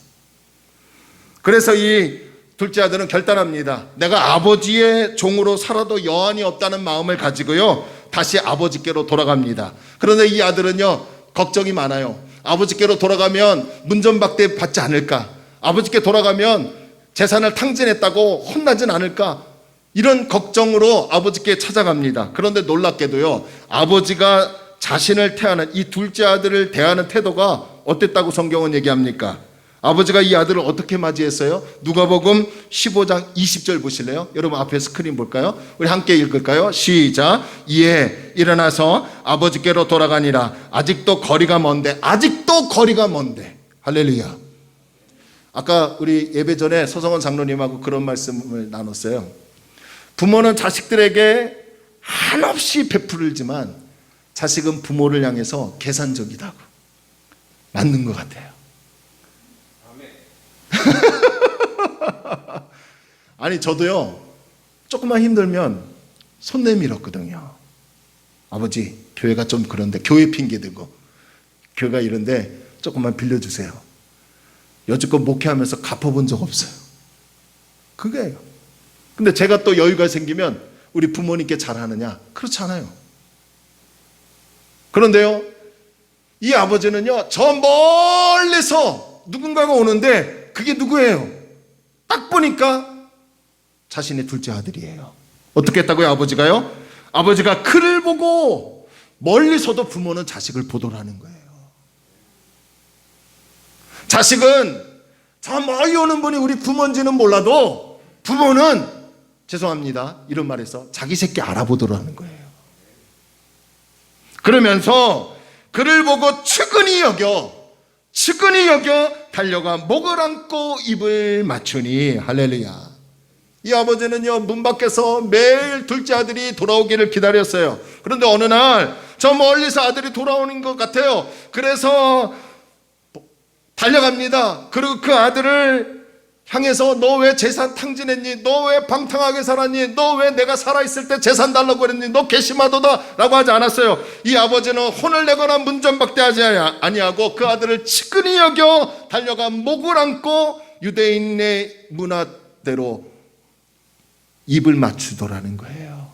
그래서 이 둘째 아들은 결단합니다. 내가 아버지의 종으로 살아도 여한이 없다는 마음을 가지고요 다시 아버지께로 돌아갑니다. 그런데 이 아들은요 걱정이 많아요. 아버지께로 돌아가면 문전박대 받지 않을까, 아버지께 돌아가면 재산을 탕진했다고 혼나진 않을까, 이런 걱정으로 아버지께 찾아갑니다. 그런데 놀랍게도요 아버지가 자신을 태하는 이 둘째 아들을 대하는 태도가 어땠다고 성경은 얘기합니까? 아버지가 이 아들을 어떻게 맞이했어요? 누가복음 15장 20절 보실래요? 여러분 앞에 스크린 볼까요? 우리 함께 읽을까요? 시작. 이에 일어나서 아버지께로 돌아가니라. 아직도 거리가 먼데. 할렐루야. 아까 우리 예배 전에 서성원 장로님하고 그런 말씀을 나눴어요. 부모는 자식들에게 한없이 베풀지만 자식은 부모를 향해서 계산적이다고. 맞는 것 같아요. 아니 저도요 조금만 힘들면 손 내밀었거든요. 아버지 교회가 좀 그런데, 교회 핑계 대고 교회가 이런데 조금만 빌려주세요. 여지껏 목회하면서 갚아본 적 없어요. 그게요. 근데 제가 또 여유가 생기면 우리 부모님께 잘하느냐? 그렇지 않아요. 그런데요 이 아버지는요 저 멀리서 누군가가 오는데 그게 누구예요? 딱 보니까 자신의 둘째 아들이에요. 어떻게 했다고요? 아버지가요? 아버지가 그를 보고 멀리서도 부모는 자식을 보더라는 거예요. 자식은 저 멀리 오는 분이 우리 부모인지는 몰라도 부모는 죄송합니다 이런 말에서 자기 새끼 알아보더라는 거예요. 그러면서 그를 보고 측은히 여겨 달려가 목을 안고 입을 맞추니 할렐루야. 이 아버지는요 문 밖에서 매일 둘째 아들이 돌아오기를 기다렸어요. 그런데 어느 날 저 멀리서 아들이 돌아오는 것 같아요. 그래서 달려갑니다. 그리고 그 아들을 향해서 너 왜 재산 탕진했니? 너 왜 방탕하게 살았니? 너 왜 내가 살아있을 때 재산 달라고 그랬니? 너 괘씸하도다 라고 하지 않았어요. 이 아버지는 혼을 내거나 문전박대하지 아니하고 그 아들을 측은히 여겨 달려가 목을 안고 유대인의 문화대로 입을 맞추더라는 거예요.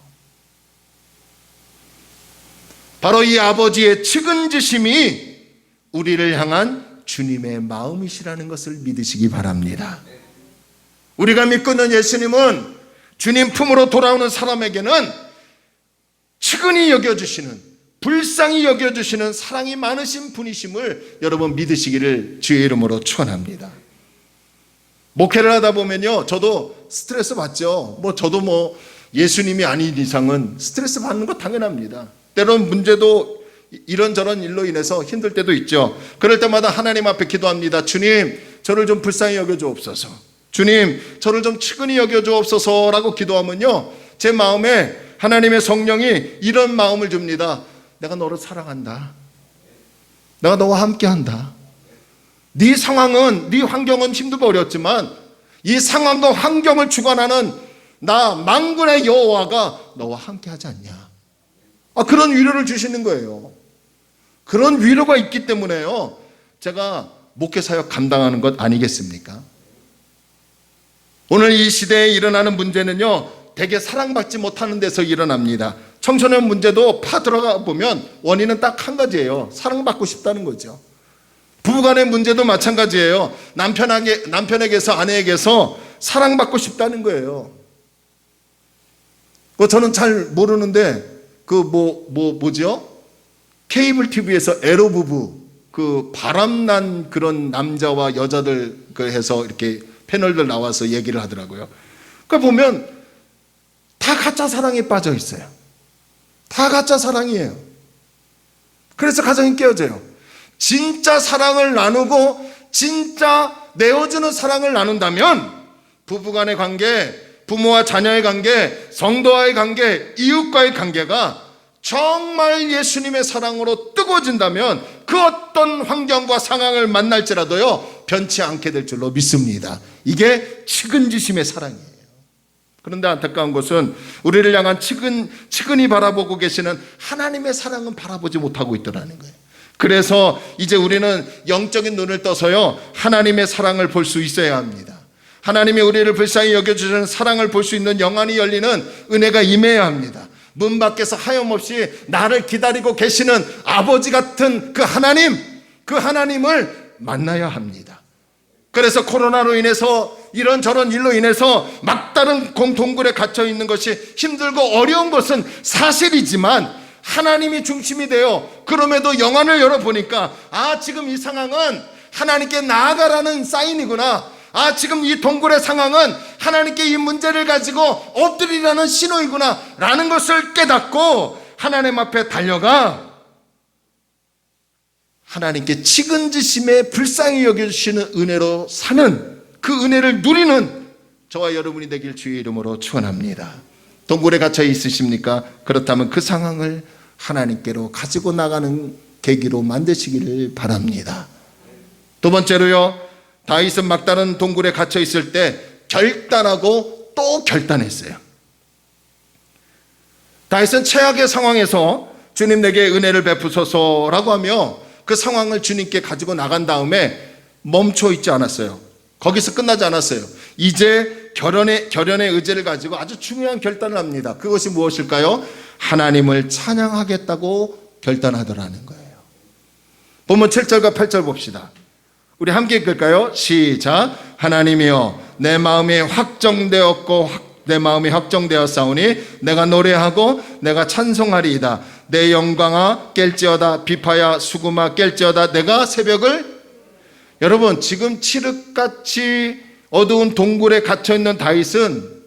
바로 이 아버지의 측은지심이 우리를 향한 주님의 마음이시라는 것을 믿으시기 바랍니다. 우리가 믿고 있는 예수님은 주님 품으로 돌아오는 사람에게는 측은히 여겨주시는, 불쌍히 여겨주시는 사랑이 많으신 분이심을 여러분 믿으시기를 주의 이름으로 축원합니다. 목회를 하다 보면요 저도 스트레스 받죠. 저도 예수님이 아닌 이상은 스트레스 받는 거 당연합니다. 때론 문제도 이런저런 일로 인해서 힘들 때도 있죠. 그럴 때마다 하나님 앞에 기도합니다. 주님 저를 좀 불쌍히 여겨주옵소서, 주님 저를 좀 측은히 여겨주옵소서 라고 기도하면요 제 마음에 하나님의 성령이 이런 마음을 줍니다. 내가 너를 사랑한다. 내가 너와 함께한다. 네 상황은, 네 환경은 힘들고 어렵지만 이 상황과 환경을 주관하는 나 만군의 여호와가 너와 함께하지 않냐. 그런 위로를 주시는 거예요. 그런 위로가 있기 때문에요 제가 목회사역 감당하는 것 아니겠습니까? 오늘 이 시대에 일어나는 문제는요 대개 사랑받지 못하는 데서 일어납니다. 청소년 문제도 파 들어가 보면 원인은 딱 한 가지예요. 사랑받고 싶다는 거죠. 부부간의 문제도 마찬가지예요. 남편에게서 아내에게서 사랑받고 싶다는 거예요. 저는 잘 모르는데 뭐죠? 케이블 TV에서 에로 부부 바람난 그런 남자와 여자들 해서 이렇게 패널들 나와서 얘기를 하더라고요. 보면 다 가짜 사랑에 빠져 있어요. 다 가짜 사랑이에요. 그래서 가정이 깨어져요. 진짜 사랑을 나누고 진짜 내어주는 사랑을 나눈다면 부부간의 관계, 부모와 자녀의 관계, 성도와의 관계, 이웃과의 관계가 정말 예수님의 사랑으로 뜨거워진다면 그 어떤 환경과 상황을 만날지라도요 변치 않게 될 줄로 믿습니다. 이게 측은지심의 사랑이에요. 그런데 안타까운 것은 우리를 향한 측은히 바라보고 계시는 하나님의 사랑은 바라보지 못하고 있더라는 거예요. 그래서 이제 우리는 영적인 눈을 떠서요 하나님의 사랑을 볼 수 있어야 합니다. 하나님이 우리를 불쌍히 여겨주시는 사랑을 볼 수 있는 영안이 열리는 은혜가 임해야 합니다. 문 밖에서 하염없이 나를 기다리고 계시는 아버지 같은 그 하나님을 만나야 합니다. 그래서 코로나로 인해서 이런저런 일로 인해서 막다른 동굴에 갇혀 있는 것이 힘들고 어려운 것은 사실이지만 하나님이 중심이 되어 그럼에도 영안을 열어보니까 지금 이 상황은 하나님께 나아가라는 사인이구나. 지금 이 동굴의 상황은 하나님께 이 문제를 가지고 엎드리라는 신호이구나 라는 것을 깨닫고 하나님 앞에 달려가 하나님께 측은지심에 불쌍히 여겨주시는 은혜로 사는 그 은혜를 누리는 저와 여러분이 되길 주의 이름으로 축원합니다. 동굴에 갇혀 있으십니까? 그렇다면 그 상황을 하나님께로 가지고 나가는 계기로 만드시기를 바랍니다. 두 번째로요, 다윗은 막다른 동굴에 갇혀 있을 때 결단하고 또 결단했어요. 다윗은 최악의 상황에서 주님 내게 은혜를 베푸소서라고 하며 그 상황을 주님께 가지고 나간 다음에 멈춰 있지 않았어요. 거기서 끝나지 않았어요. 이제 결연의 의지를 가지고 아주 중요한 결단을 합니다. 그것이 무엇일까요? 하나님을 찬양하겠다고 결단하더라는 거예요. 본문 7절과 8절 봅시다. 우리 함께 읽을까요? 시작. 하나님이여 내 마음이 확정되었사오니 내가 노래하고 내가 찬송하리이다. 내 영광아 깰지어다. 비파야 수금아 깰지어다. 내가 새벽을. 여러분, 지금 칠흑같이 어두운 동굴에 갇혀있는 다윗은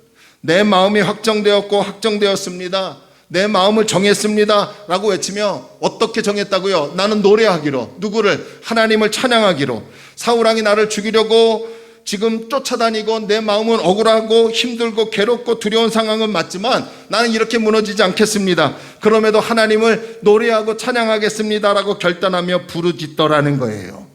내 마음이 확정되었습니다. 내 마음을 정했습니다 라고 외치며 어떻게 정했다고요? 나는 노래하기로. 누구를? 하나님을 찬양하기로. 사울왕이 나를 죽이려고 지금 쫓아다니고 내 마음은 억울하고 힘들고 괴롭고 두려운 상황은 맞지만 나는 이렇게 무너지지 않겠습니다. 그럼에도 하나님을 노래하고 찬양하겠습니다 라고 결단하며 부르짖더라는 거예요.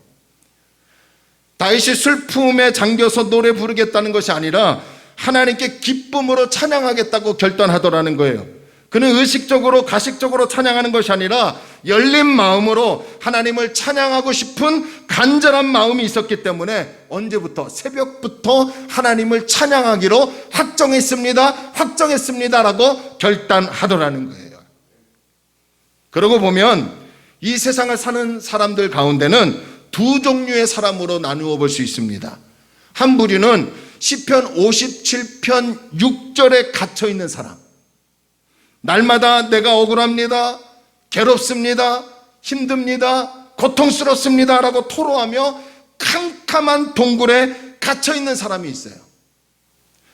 다윗이 슬픔에 잠겨서 노래 부르겠다는 것이 아니라 하나님께 기쁨으로 찬양하겠다고 결단하더라는 거예요. 그는 의식적으로 가식적으로 찬양하는 것이 아니라 열린 마음으로 하나님을 찬양하고 싶은 간절한 마음이 있었기 때문에 언제부터? 새벽부터 하나님을 찬양하기로 확정했습니다 라고 결단하더라는 거예요. 그러고 보면 이 세상을 사는 사람들 가운데는 두 종류의 사람으로 나누어 볼 수 있습니다. 한 부류는 시편 57편 6절에 갇혀 있는 사람. 날마다 내가 억울합니다, 괴롭습니다, 힘듭니다, 고통스럽습니다 라고 토로하며 캄캄한 동굴에 갇혀 있는 사람이 있어요.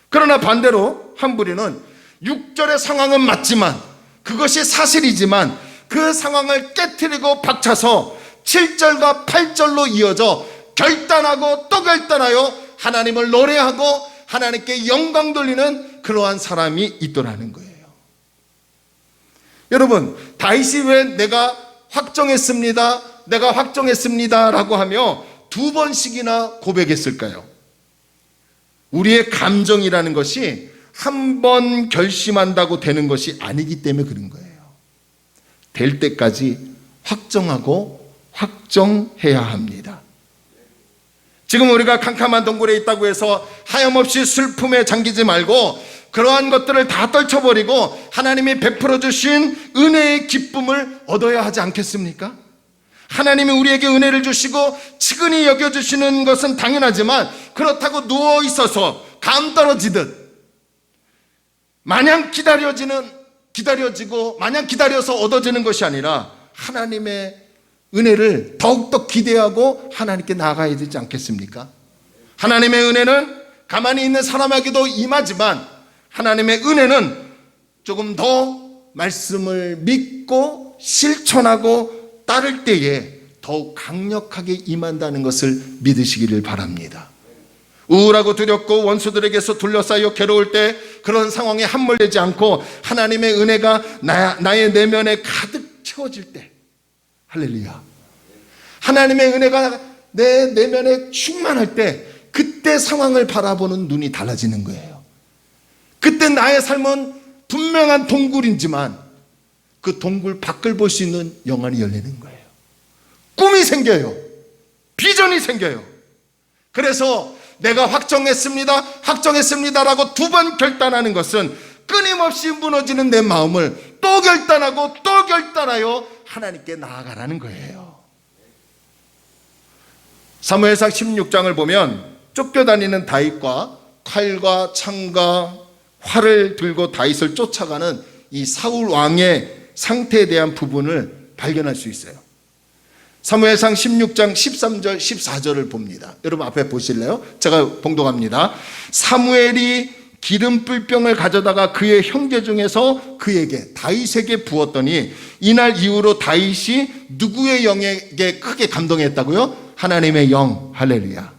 그러나 반대로 한 부류는 6절의 상황은 맞지만, 그것이 사실이지만 그 상황을 깨트리고 박차서 7절과 8절로 이어져 결단하고 또 결단하여 하나님을 노래하고 하나님께 영광 돌리는 그러한 사람이 있더라는 거예요. 여러분, 다윗이 왜 내가 확정했습니다 라고 하며 두 번씩이나 고백했을까요? 우리의 감정이라는 것이 한 번 결심한다고 되는 것이 아니기 때문에 그런 거예요. 될 때까지 확정하고 확정해야 합니다. 지금 우리가 캄캄한 동굴에 있다고 해서 하염없이 슬픔에 잠기지 말고 그러한 것들을 다 떨쳐버리고 하나님이 베풀어 주신 은혜의 기쁨을 얻어야 하지 않겠습니까? 하나님이 우리에게 은혜를 주시고 측은히 여겨주시는 것은 당연하지만 그렇다고 누워 있어서 감 떨어지듯 마냥 기다려지고 마냥 기다려서 얻어지는 것이 아니라 하나님의 은혜를 더욱더 기대하고 하나님께 나아가야 되지 않겠습니까? 하나님의 은혜는 가만히 있는 사람에게도 임하지만 하나님의 은혜는 조금 더 말씀을 믿고 실천하고 따를 때에 더욱 강력하게 임한다는 것을 믿으시기를 바랍니다. 우울하고 두렵고 원수들에게서 둘러싸여 괴로울 때 그런 상황에 함몰되지 않고 하나님의 은혜가 나의 내면에 가득 채워질 때, 할렐루야, 하나님의 은혜가 내 내면에 충만할 때 그때 상황을 바라보는 눈이 달라지는 거예요. 그때 나의 삶은 분명한 동굴이지만 그 동굴 밖을 볼 수 있는 영안이 열리는 거예요. 꿈이 생겨요. 비전이 생겨요. 그래서 내가 확정했습니다라고 두 번 결단하는 것은 끊임없이 무너지는 내 마음을 또 결단하고 또 결단하여 하나님께 나아가라는 거예요. 사무엘상 16장을 보면 쫓겨다니는 다윗과 칼과 창과 활을 들고 다윗을 쫓아가는 이 사울 왕의 상태에 대한 부분을 발견할 수 있어요. 사무엘상 16장 13절 14절을 봅니다. 여러분 앞에 보실래요? 제가 봉독합니다. 사무엘이 기름 뿔병을 가져다가 그의 형제 중에서 그에게 다윗에게 부었더니 이날 이후로 다윗이 누구의 영에게 크게 감동했다고요? 하나님의 영. 할렐루야.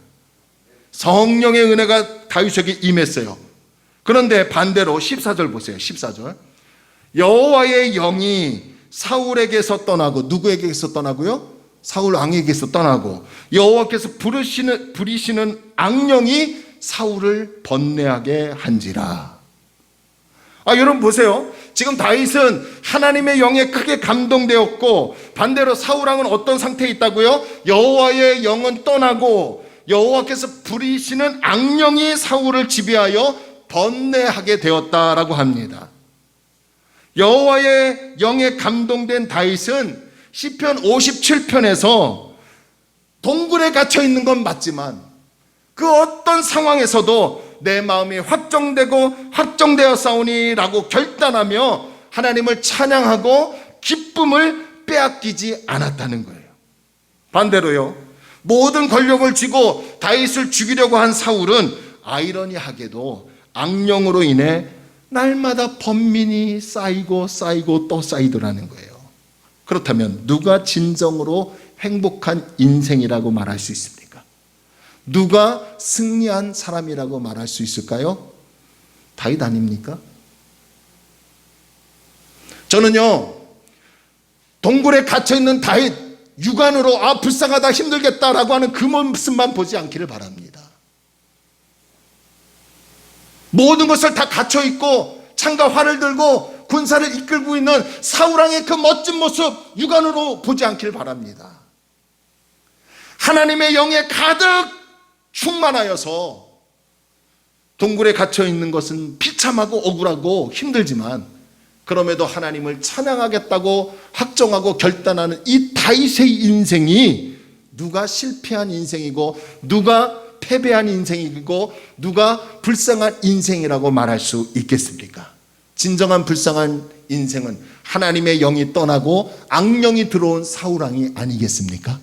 성령의 은혜가 다윗에게 임했어요. 그런데 반대로 14절 보세요. 14절. 여호와의 영이 사울에게서 떠나고, 누구에게서 떠나고요? 사울 왕에게서 떠나고, 여호와께서 부리시는 악령이 사울을 번뇌하게 한지라. 여러분 보세요. 지금 다윗은 하나님의 영에 크게 감동되었고, 반대로 사울 왕은 어떤 상태에 있다고요? 여호와의 영은 떠나고 여호와께서 부리시는 악령이 사울을 지배하여 번뇌하게 되었다라고 합니다. 여호와의 영에 감동된 다윗은 시편 57편에서 동굴에 갇혀 있는 건 맞지만 그 어떤 상황에서도 내 마음이 확정되었사오니라고 결단하며 하나님을 찬양하고 기쁨을 빼앗기지 않았다는 거예요. 반대로요, 모든 권력을 쥐고 다윗을 죽이려고 한 사울은 아이러니하게도 악령으로 인해 날마다 번민이 쌓이고 또 쌓이더라는 거예요. 그렇다면 누가 진정으로 행복한 인생이라고 말할 수 있습니까? 누가 승리한 사람이라고 말할 수 있을까요? 다윗 아닙니까? 저는요, 동굴에 갇혀있는 다윗, 육안으로 불쌍하다, 힘들겠다라고 하는 그 모습만 보지 않기를 바랍니다. 모든 것을 다 갇혀있고 창과 활을 들고 군사를 이끌고 있는 사울왕의 그 멋진 모습 육안으로 보지 않기를 바랍니다. 하나님의 영에 가득 충만하여서 동굴에 갇혀있는 것은 비참하고 억울하고 힘들지만 그럼에도 하나님을 찬양하겠다고 확정하고 결단하는 이 다윗의 인생이 누가 실패한 인생이고 누가 패배한 인생이고 누가 불쌍한 인생이라고 말할 수 있겠습니까? 진정한 불쌍한 인생은 하나님의 영이 떠나고 악령이 들어온 사울왕이 아니겠습니까?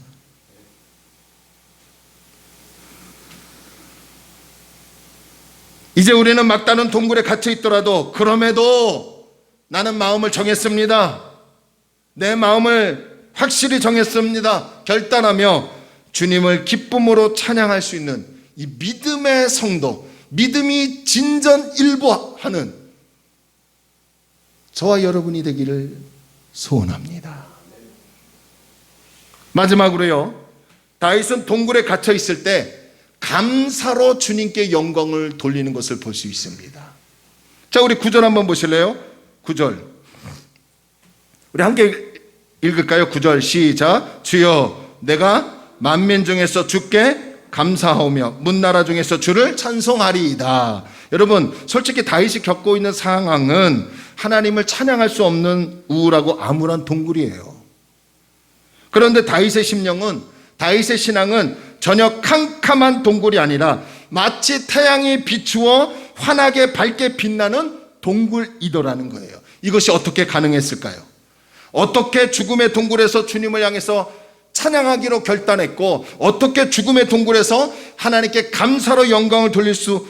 이제 우리는 막다른 동굴에 갇혀 있더라도 그럼에도 나는 마음을 정했습니다. 내 마음을 확실히 정했습니다. 결단하며 주님을 기쁨으로 찬양할 수 있는 이 믿음의 성도, 믿음이 진전일보하는 저와 여러분이 되기를 소원합니다. 마지막으로요, 다윗은 동굴에 갇혀 있을 때 감사로 주님께 영광을 돌리는 것을 볼 수 있습니다. 자, 우리 9절 한번 보실래요? 9절 우리 함께 읽을까요? 9절 시작. 주여, 내가 만민 중에서 주께 감사하오며 문나라 중에서 주를 찬송하리이다. 여러분, 솔직히 다윗이 겪고 있는 상황은 하나님을 찬양할 수 없는 우울하고 암울한 동굴이에요. 그런데 다윗의 심령은, 다윗의 신앙은 전혀 캄캄한 동굴이 아니라 마치 태양이 비추어 환하게 밝게 빛나는 동굴이더라는 거예요. 이것이 어떻게 가능했을까요? 어떻게 죽음의 동굴에서 주님을 향해서 찬양하기로 결단했고 어떻게 죽음의 동굴에서 하나님께 감사로 영광을 돌릴 수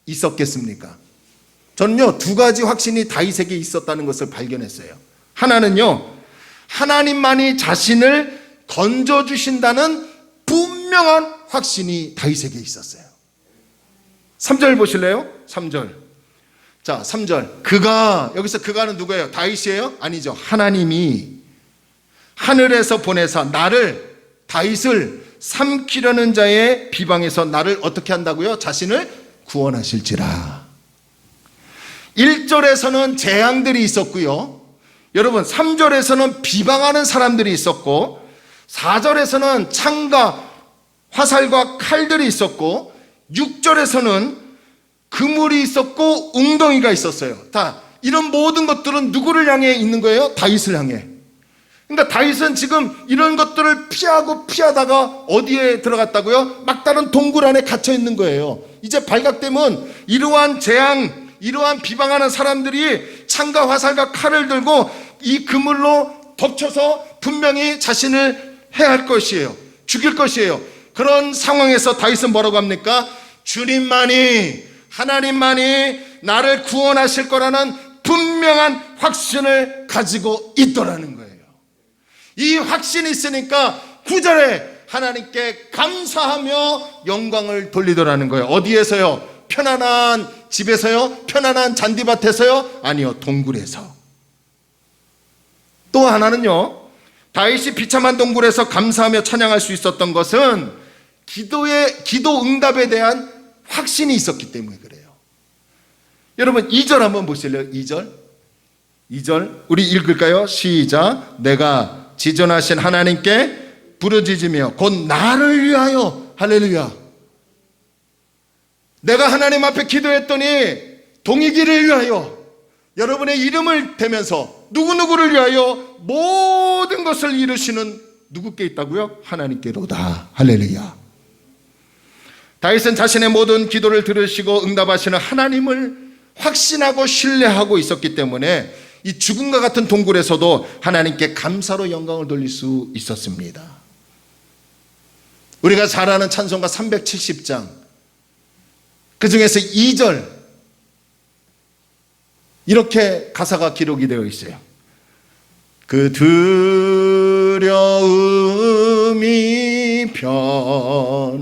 있었겠습니까? 저는요, 두 가지 확신이 다윗에게 있었다는 것을 발견했어요. 하나는요, 하나님만이 자신을 건져주신다는 분명한 확신이 다윗에게 있었어요. 3절 보실래요? 3절. 자, 3절. 그가, 여기서 그가는 누구예요? 다윗이에요? 아니죠. 하나님이 하늘에서 보내사 나를, 다윗을 삼키려는 자의 비방에서 나를 어떻게 한다고요? 자신을 구원하실지라. 1절에서는 재앙들이 있었고요, 여러분 3절에서는 비방하는 사람들이 있었고 4절에서는 창과 화살과 칼들이 있었고 6절에서는 그물이 있었고 웅덩이가 있었어요. 다 이런 모든 것들은 누구를 향해 있는 거예요? 다윗을 향해. 그러니까 다윗은 지금 이런 것들을 피하다가 어디에 들어갔다고요? 막다른 동굴 안에 갇혀 있는 거예요. 이제 발각되면 이러한 재앙, 이러한 비방하는 사람들이 창과 화살과 칼을 들고 이 그물로 덮쳐서 분명히 자신을 해할 것이에요. 죽일 것이에요. 그런 상황에서 다윗은 뭐라고 합니까? 주님만이, 하나님만이 나를 구원하실 거라는 분명한 확신을 가지고 있더라는 거예요. 이 확신이 있으니까 9절에 하나님께 감사하며 영광을 돌리더라는 거예요. 어디에서요? 편안한 집에서요? 편안한 잔디밭에서요? 아니요, 동굴에서. 또 하나는요, 다윗이 비참한 동굴에서 감사하며 찬양할 수 있었던 것은 기도 응답에 대한 확신이 있었기 때문에 그래요. 여러분 2절 한번 보실래요? 2절 우리 읽을까요? 시작. 내가 지존하신 하나님께 부르짖으며 곧 나를 위하여, 할렐루야, 내가 하나님 앞에 기도했더니 동이기를 위하여, 여러분의 이름을 대면서 누구누구를 위하여 모든 것을 이루시는 누구께 있다고요? 하나님께로다. 할렐루야. 다윗은 자신의 모든 기도를 들으시고 응답하시는 하나님을 확신하고 신뢰하고 있었기 때문에 이 죽음과 같은 동굴에서도 하나님께 감사로 영광을 돌릴 수 있었습니다. 우리가 잘 아는 찬송가 370장, 그 중에서 2절 이렇게 가사가 기록이 되어 있어요. 그 두려움이 변하여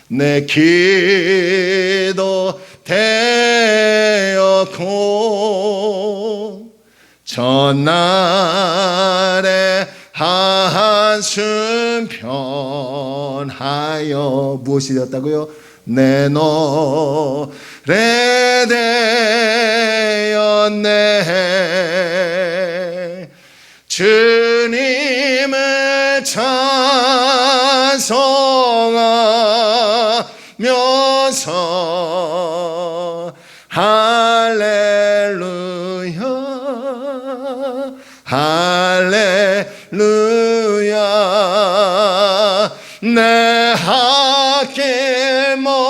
내 기도 되었고 전날에 한숨 변하여 무엇이 되었다고요? 내 노래 되었네. 주님을 찬송하면서 할렐루야 할렐루야. 내 학길 먼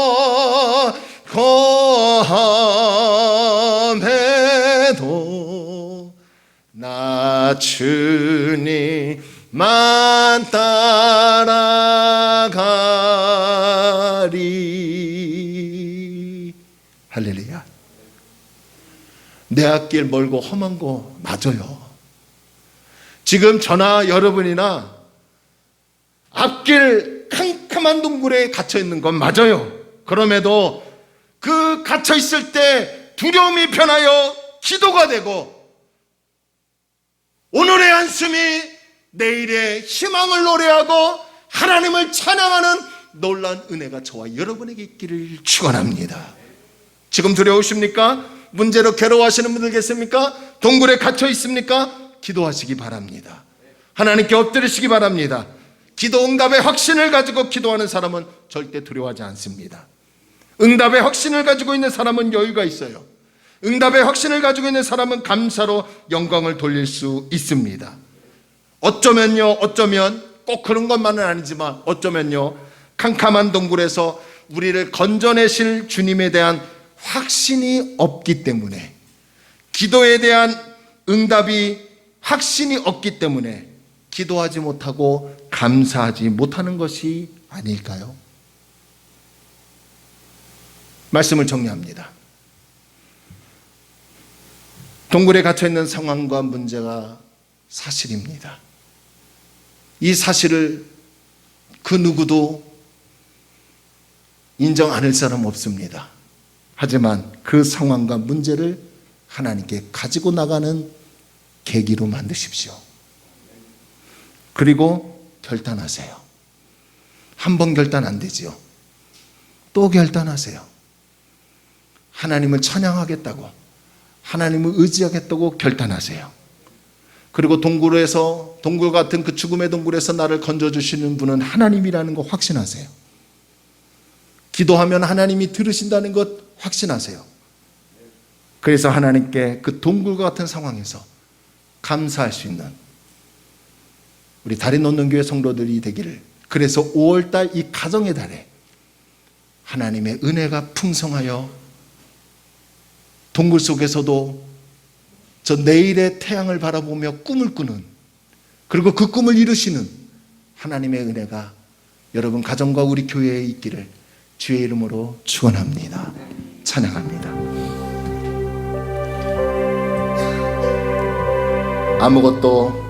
나 주님만 따라가리. 할렐루야. 내 앞길 멀고 험한 거 맞아요. 지금 저나 여러분이나 앞길 캄캄한 동굴에 갇혀 있는 건 맞아요. 그럼에도 그 갇혀 있을 때 두려움이 변하여 기도가 되고 오늘의 한숨이 내일의 희망을 노래하고 하나님을 찬양하는 놀라운 은혜가 저와 여러분에게 있기를 축원합니다. 지금 두려우십니까? 문제로 괴로워하시는 분들 계십니까? 동굴에 갇혀 있습니까? 기도하시기 바랍니다. 하나님께 엎드리시기 바랍니다. 기도 응답의 확신을 가지고 기도하는 사람은 절대 두려워하지 않습니다. 응답의 확신을 가지고 있는 사람은 여유가 있어요. 응답의 확신을 가지고 있는 사람은 감사로 영광을 돌릴 수 있습니다. 어쩌면 꼭 그런 것만은 아니지만 어쩌면요, 캄캄한 동굴에서 우리를 건져내실 주님에 대한 확신이 없기 때문에, 기도에 대한 응답이 확신이 없기 때문에 기도하지 못하고 감사하지 못하는 것이 아닐까요? 말씀을 정리합니다. 동굴에 갇혀있는 상황과 문제가 사실입니다. 이 사실을 그 누구도 인정 안 할 사람 없습니다. 하지만 그 상황과 문제를 하나님께 가지고 나가는 계기로 만드십시오. 그리고 결단하세요. 한 번 결단 안 되지요. 또 결단하세요. 하나님을 찬양하겠다고, 하나님을 의지하겠다고 결단하세요. 그리고 동굴 같은 그 죽음의 동굴에서 나를 건져주시는 분은 하나님이라는 거 확신하세요. 기도하면 하나님이 들으신다는 것 확신하세요. 그래서 하나님께 그 동굴과 같은 상황에서 감사할 수 있는 우리 다리 놓는 교회 성도들이 되기를. 그래서 5월달 이 가정의 달에 하나님의 은혜가 풍성하여 동굴 속에서도 저 내일의 태양을 바라보며 꿈을 꾸는, 그리고 그 꿈을 이루시는 하나님의 은혜가 여러분 가정과 우리 교회에 있기를 주의 이름으로 축원합니다. 찬양합니다. 아무것도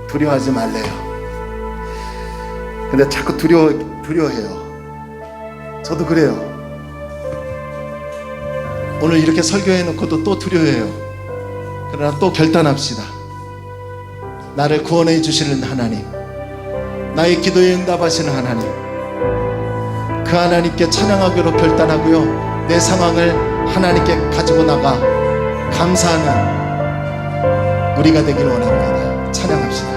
두려워하지 말래요. 근데 자꾸 두려워해요. 저도 그래요. 오늘 이렇게 설교해 놓고도 또 두려워해요. 그러나 또 결단합시다. 나를 구원해 주시는 하나님, 나의 기도에 응답하시는 하나님, 그 하나님께 찬양하기로 결단하고요, 내 상황을 하나님께 가지고 나가 감사하는 우리가 되길 원합니다. 찬양합시다.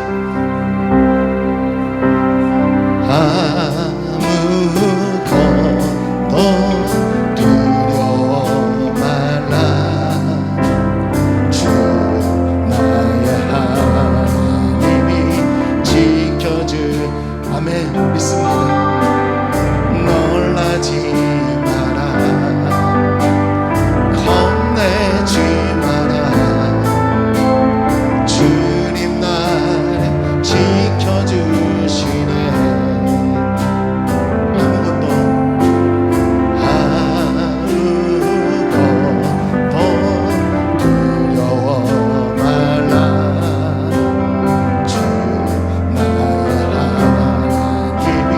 아무것도 두려워 말라. 주 나의 하나님이 지켜줄. 아멘. 믿습니다. 놀라지 마라. 겁내지 마라. 주님 나를 지켜주시네. 아무것도 두려워 말라. 주 나의 하나님이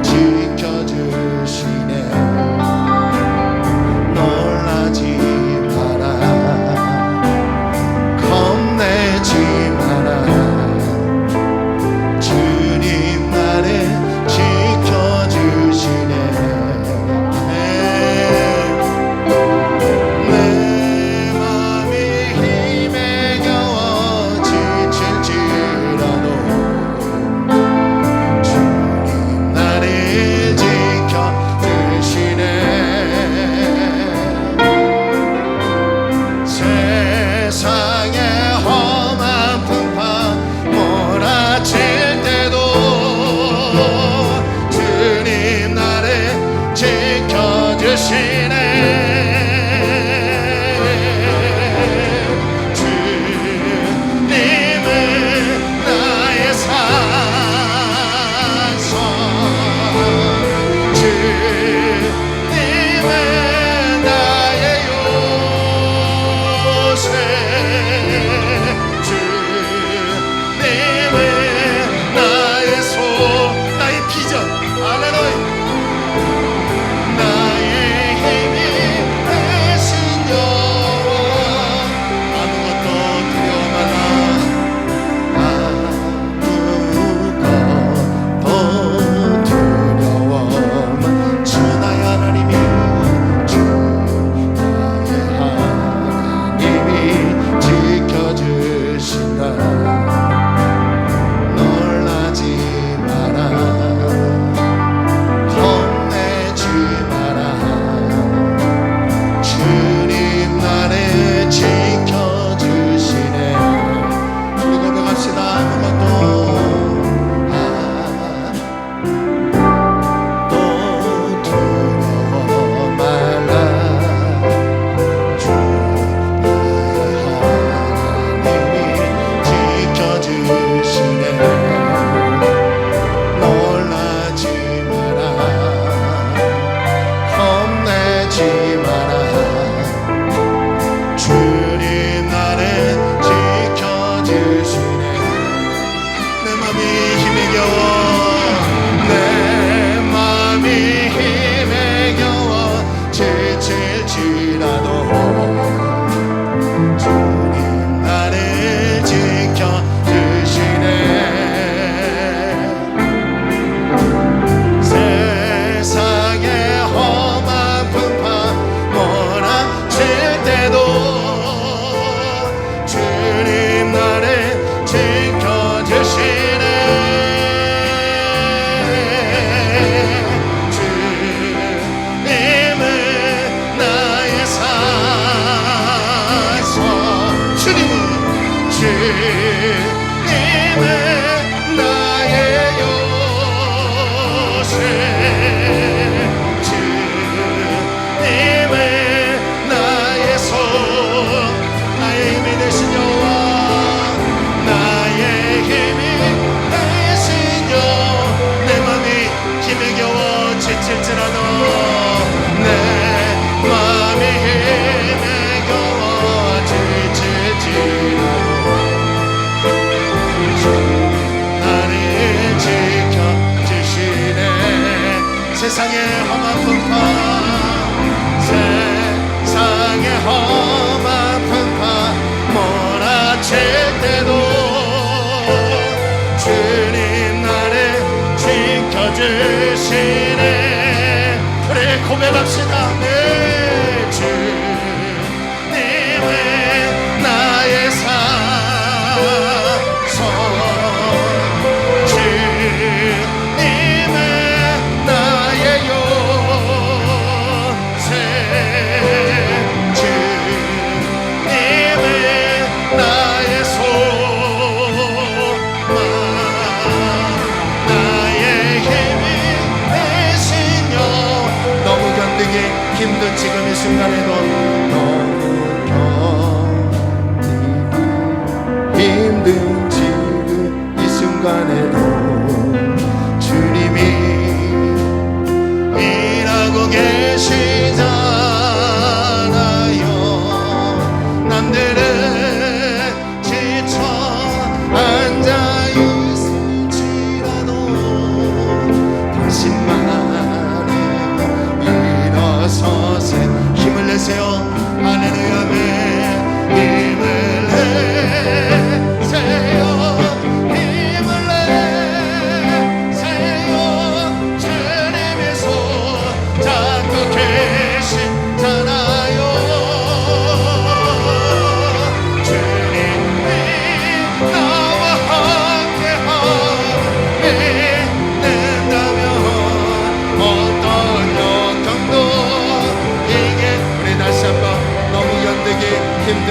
지켜주시네. 놀라지 마라. 겁내지 마라. 주님 나를 지켜주시네. 내 맘이 힘에 겨워 지칠지라도 주님 나를 지켜주시네. 세상의 험한 풍파 몰아칠 때도 주님 나를 지켜주시네. 주님은 나의 산성, 주님은 나의 요새, 주님은 나의 나의 주시네. 우리 고백합시다. 네, 주님은 나의 사선, 주님은 나의 요새, 주님은 나의 소망, 나의 힘이 되시며. 너무 견디기 힘든 지금 이 순간에도, 너무 견디기 힘든 지금 이 순간에도 주님이 일하고 계시잖아요. 남들은 지쳐 앉아 있을지라도 당신만은 일어서세. 힘을 내세요. 할렐루야. 힘을 내세요. 힘을 내세요. 주님의 손 잡고 계시잖아요. 주님이 나와 함께하면 믿는다면 어떤 역경도 이게. 우리 다시 한번 너무 견디기 힘든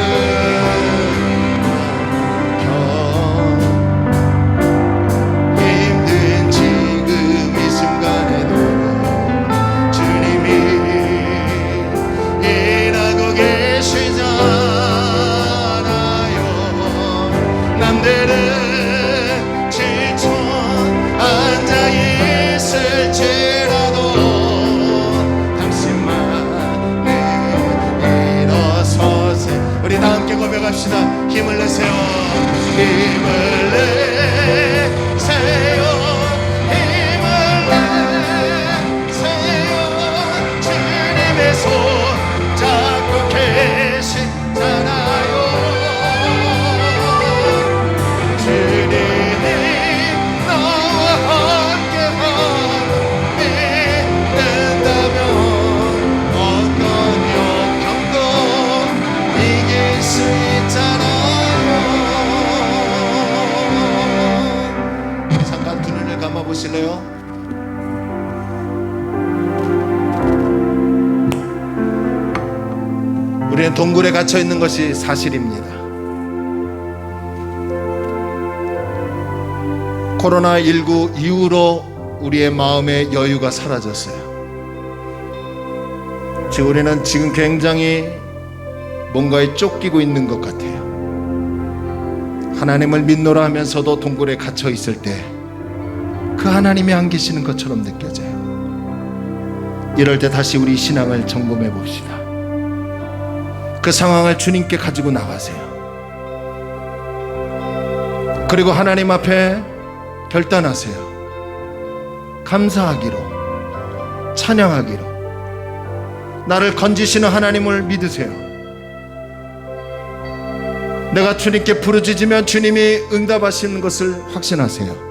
힘든 지금 이 순간에도 주님이 일하고 계시잖아요. 남들은 지쳐 앉아 있을지라도 당신만은 일어서세. 우리 다 함께 고백합시다. 힘을 내세요. 힘을 내세요. 힘을 내세요. 주님의 손 잡고 계시잖아요. 주님이 나와 함께하면 믿는다면 어떤 역경도 이길 수 있잖아요. 잠깐 두 눈을 감아보실래요? 우리는 동굴에 갇혀 있는 것이 사실입니다. 코로나19 이후로 우리의 마음의 여유가 사라졌어요. 지금 우리는 지금 굉장히 뭔가에 쫓기고 있는 것 같아요. 하나님을 믿노라 하면서도 동굴에 갇혀 있을 때 그 하나님이 안 계시는 것처럼 느껴져요. 이럴 때 다시 우리 신앙을 점검해 봅시다. 그 상황을 주님께 가지고 나가세요. 그리고 하나님 앞에 결단하세요. 감사하기로, 찬양하기로. 나를 건지시는 하나님을 믿으세요. 내가 주님께 부르짖으면 주님이 응답하시는 것을 확신하세요.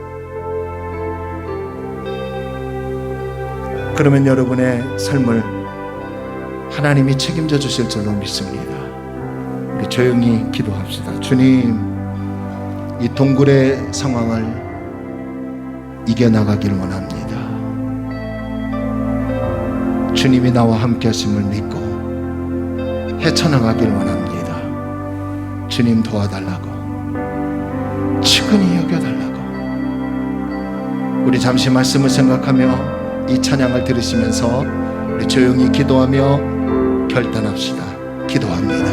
그러면 여러분의 삶을 하나님이 책임져 주실 줄로 믿습니다. 우리 조용히 기도합시다. 주님, 이 동굴의 상황을 이겨나가길 원합니다. 주님이 나와 함께 하심을 믿고 헤쳐나가길 원합니다. 주님 도와달라고, 측은히 여겨달라고. 우리 잠시 말씀을 생각하며 이 찬양을 들으시면서 우리 조용히 기도하며 결단합시다. 기도합니다.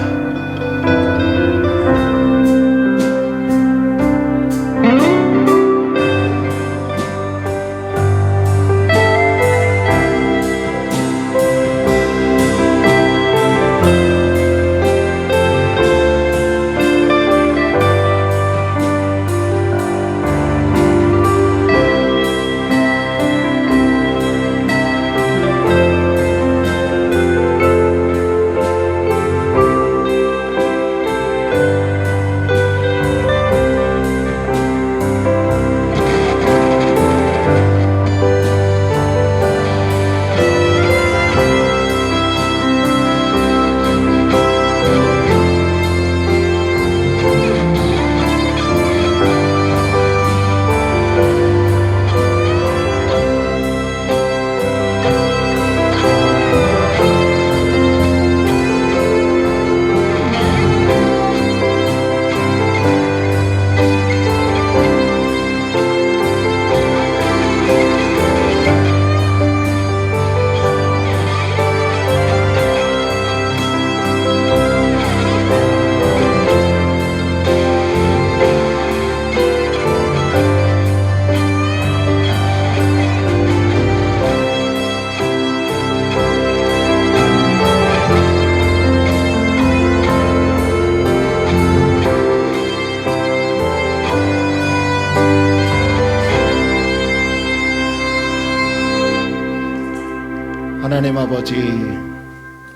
하나님 아버지,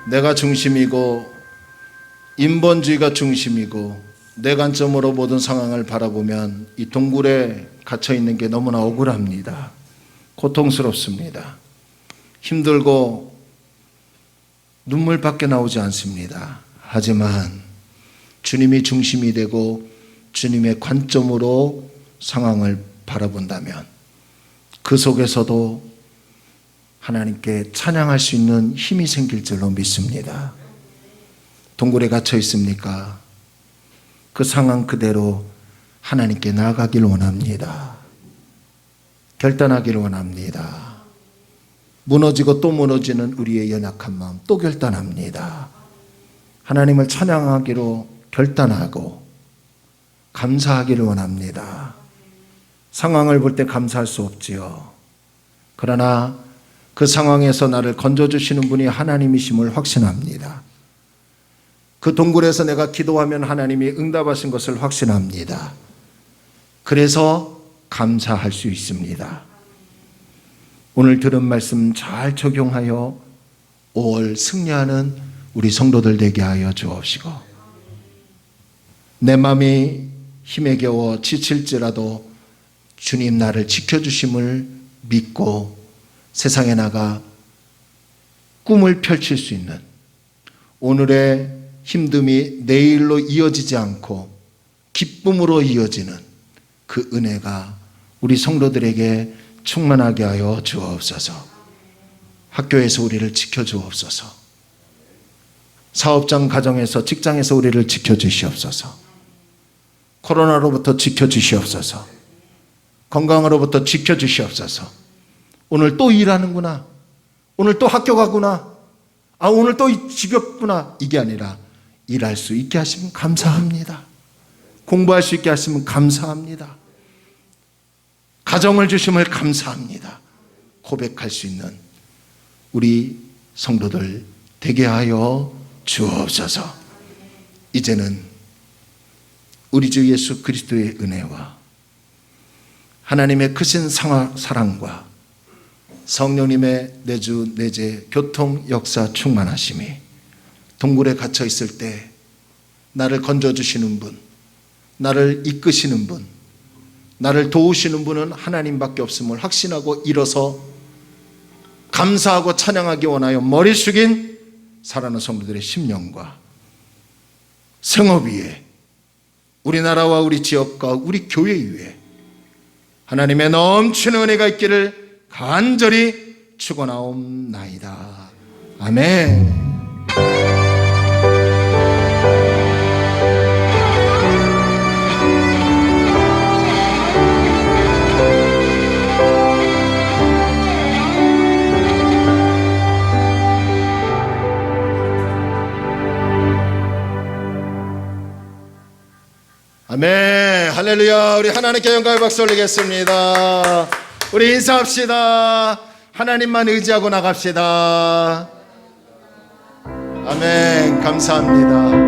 내가 중심이고 인본주의가 중심이고 내 관점으로 모든 상황을 바라보면 이 동굴에 갇혀 있는 게 너무나 억울합니다. 고통스럽습니다. 힘들고 눈물밖에 나오지 않습니다. 하지만 주님이 중심이 되고 주님의 관점으로 상황을 바라본다면 그 속에서도 하나님께 찬양할 수 있는 힘이 생길 줄로 믿습니다. 동굴에 갇혀 있습니까? 그 상황 그대로 하나님께 나아가길 원합니다. 결단하길 원합니다. 무너지고 또 무너지는 우리의 연약한 마음 또 결단합니다. 하나님을 찬양하기로 결단하고 감사하기를 원합니다. 상황을 볼 때 감사할 수 없지요. 그러나 그 상황에서 나를 건져주시는 분이 하나님이심을 확신합니다. 그 동굴에서 내가 기도하면 하나님이 응답하신 것을 확신합니다. 그래서 감사할 수 있습니다. 오늘 들은 말씀 잘 적용하여 5월 승리하는 우리 성도들 되게 하여 주옵시고, 내 마음이 힘에 겨워 지칠지라도 주님 나를 지켜주심을 믿고 세상에 나가 꿈을 펼칠 수 있는, 오늘의 힘듦이 내일로 이어지지 않고 기쁨으로 이어지는 그 은혜가 우리 성도들에게 충만하게 하여 주옵소서. 학교에서 우리를 지켜주옵소서. 사업장 가정에서 직장에서 우리를 지켜주시옵소서. 코로나로부터 지켜주시옵소서. 건강으로부터 지켜주시옵소서. 오늘 또 일하는구나, 오늘 또 학교 가구나, 오늘 또 지겹구나, 이게 아니라 일할 수 있게 하시면 감사합니다. 공부할 수 있게 하시면 감사합니다. 가정을 주심을 감사합니다. 고백할 수 있는 우리 성도들 되게 하여 주옵소서. 이제는 우리 주 예수 그리스도의 은혜와 하나님의 크신 사랑과 성령님의 내주 내재 교통 역사 충만하심이 동굴에 갇혀 있을 때 나를 건져주시는 분, 나를 이끄시는 분, 나를 도우시는 분은 하나님밖에 없음을 확신하고 일어서 감사하고 찬양하기 원하여 머리 숙인 사랑하는 성도들의 심령과 생업 위에, 우리나라와 우리 지역과 우리 교회 위에 하나님의 넘치는 은혜가 있기를 간절히 축원하옵나이다. 아멘. 아멘. 할렐루야. 우리 하나님께 영광의 박수 올리겠습니다. 우리 인사합시다. 하나님만 의지하고 나갑시다. 아멘. 감사합니다.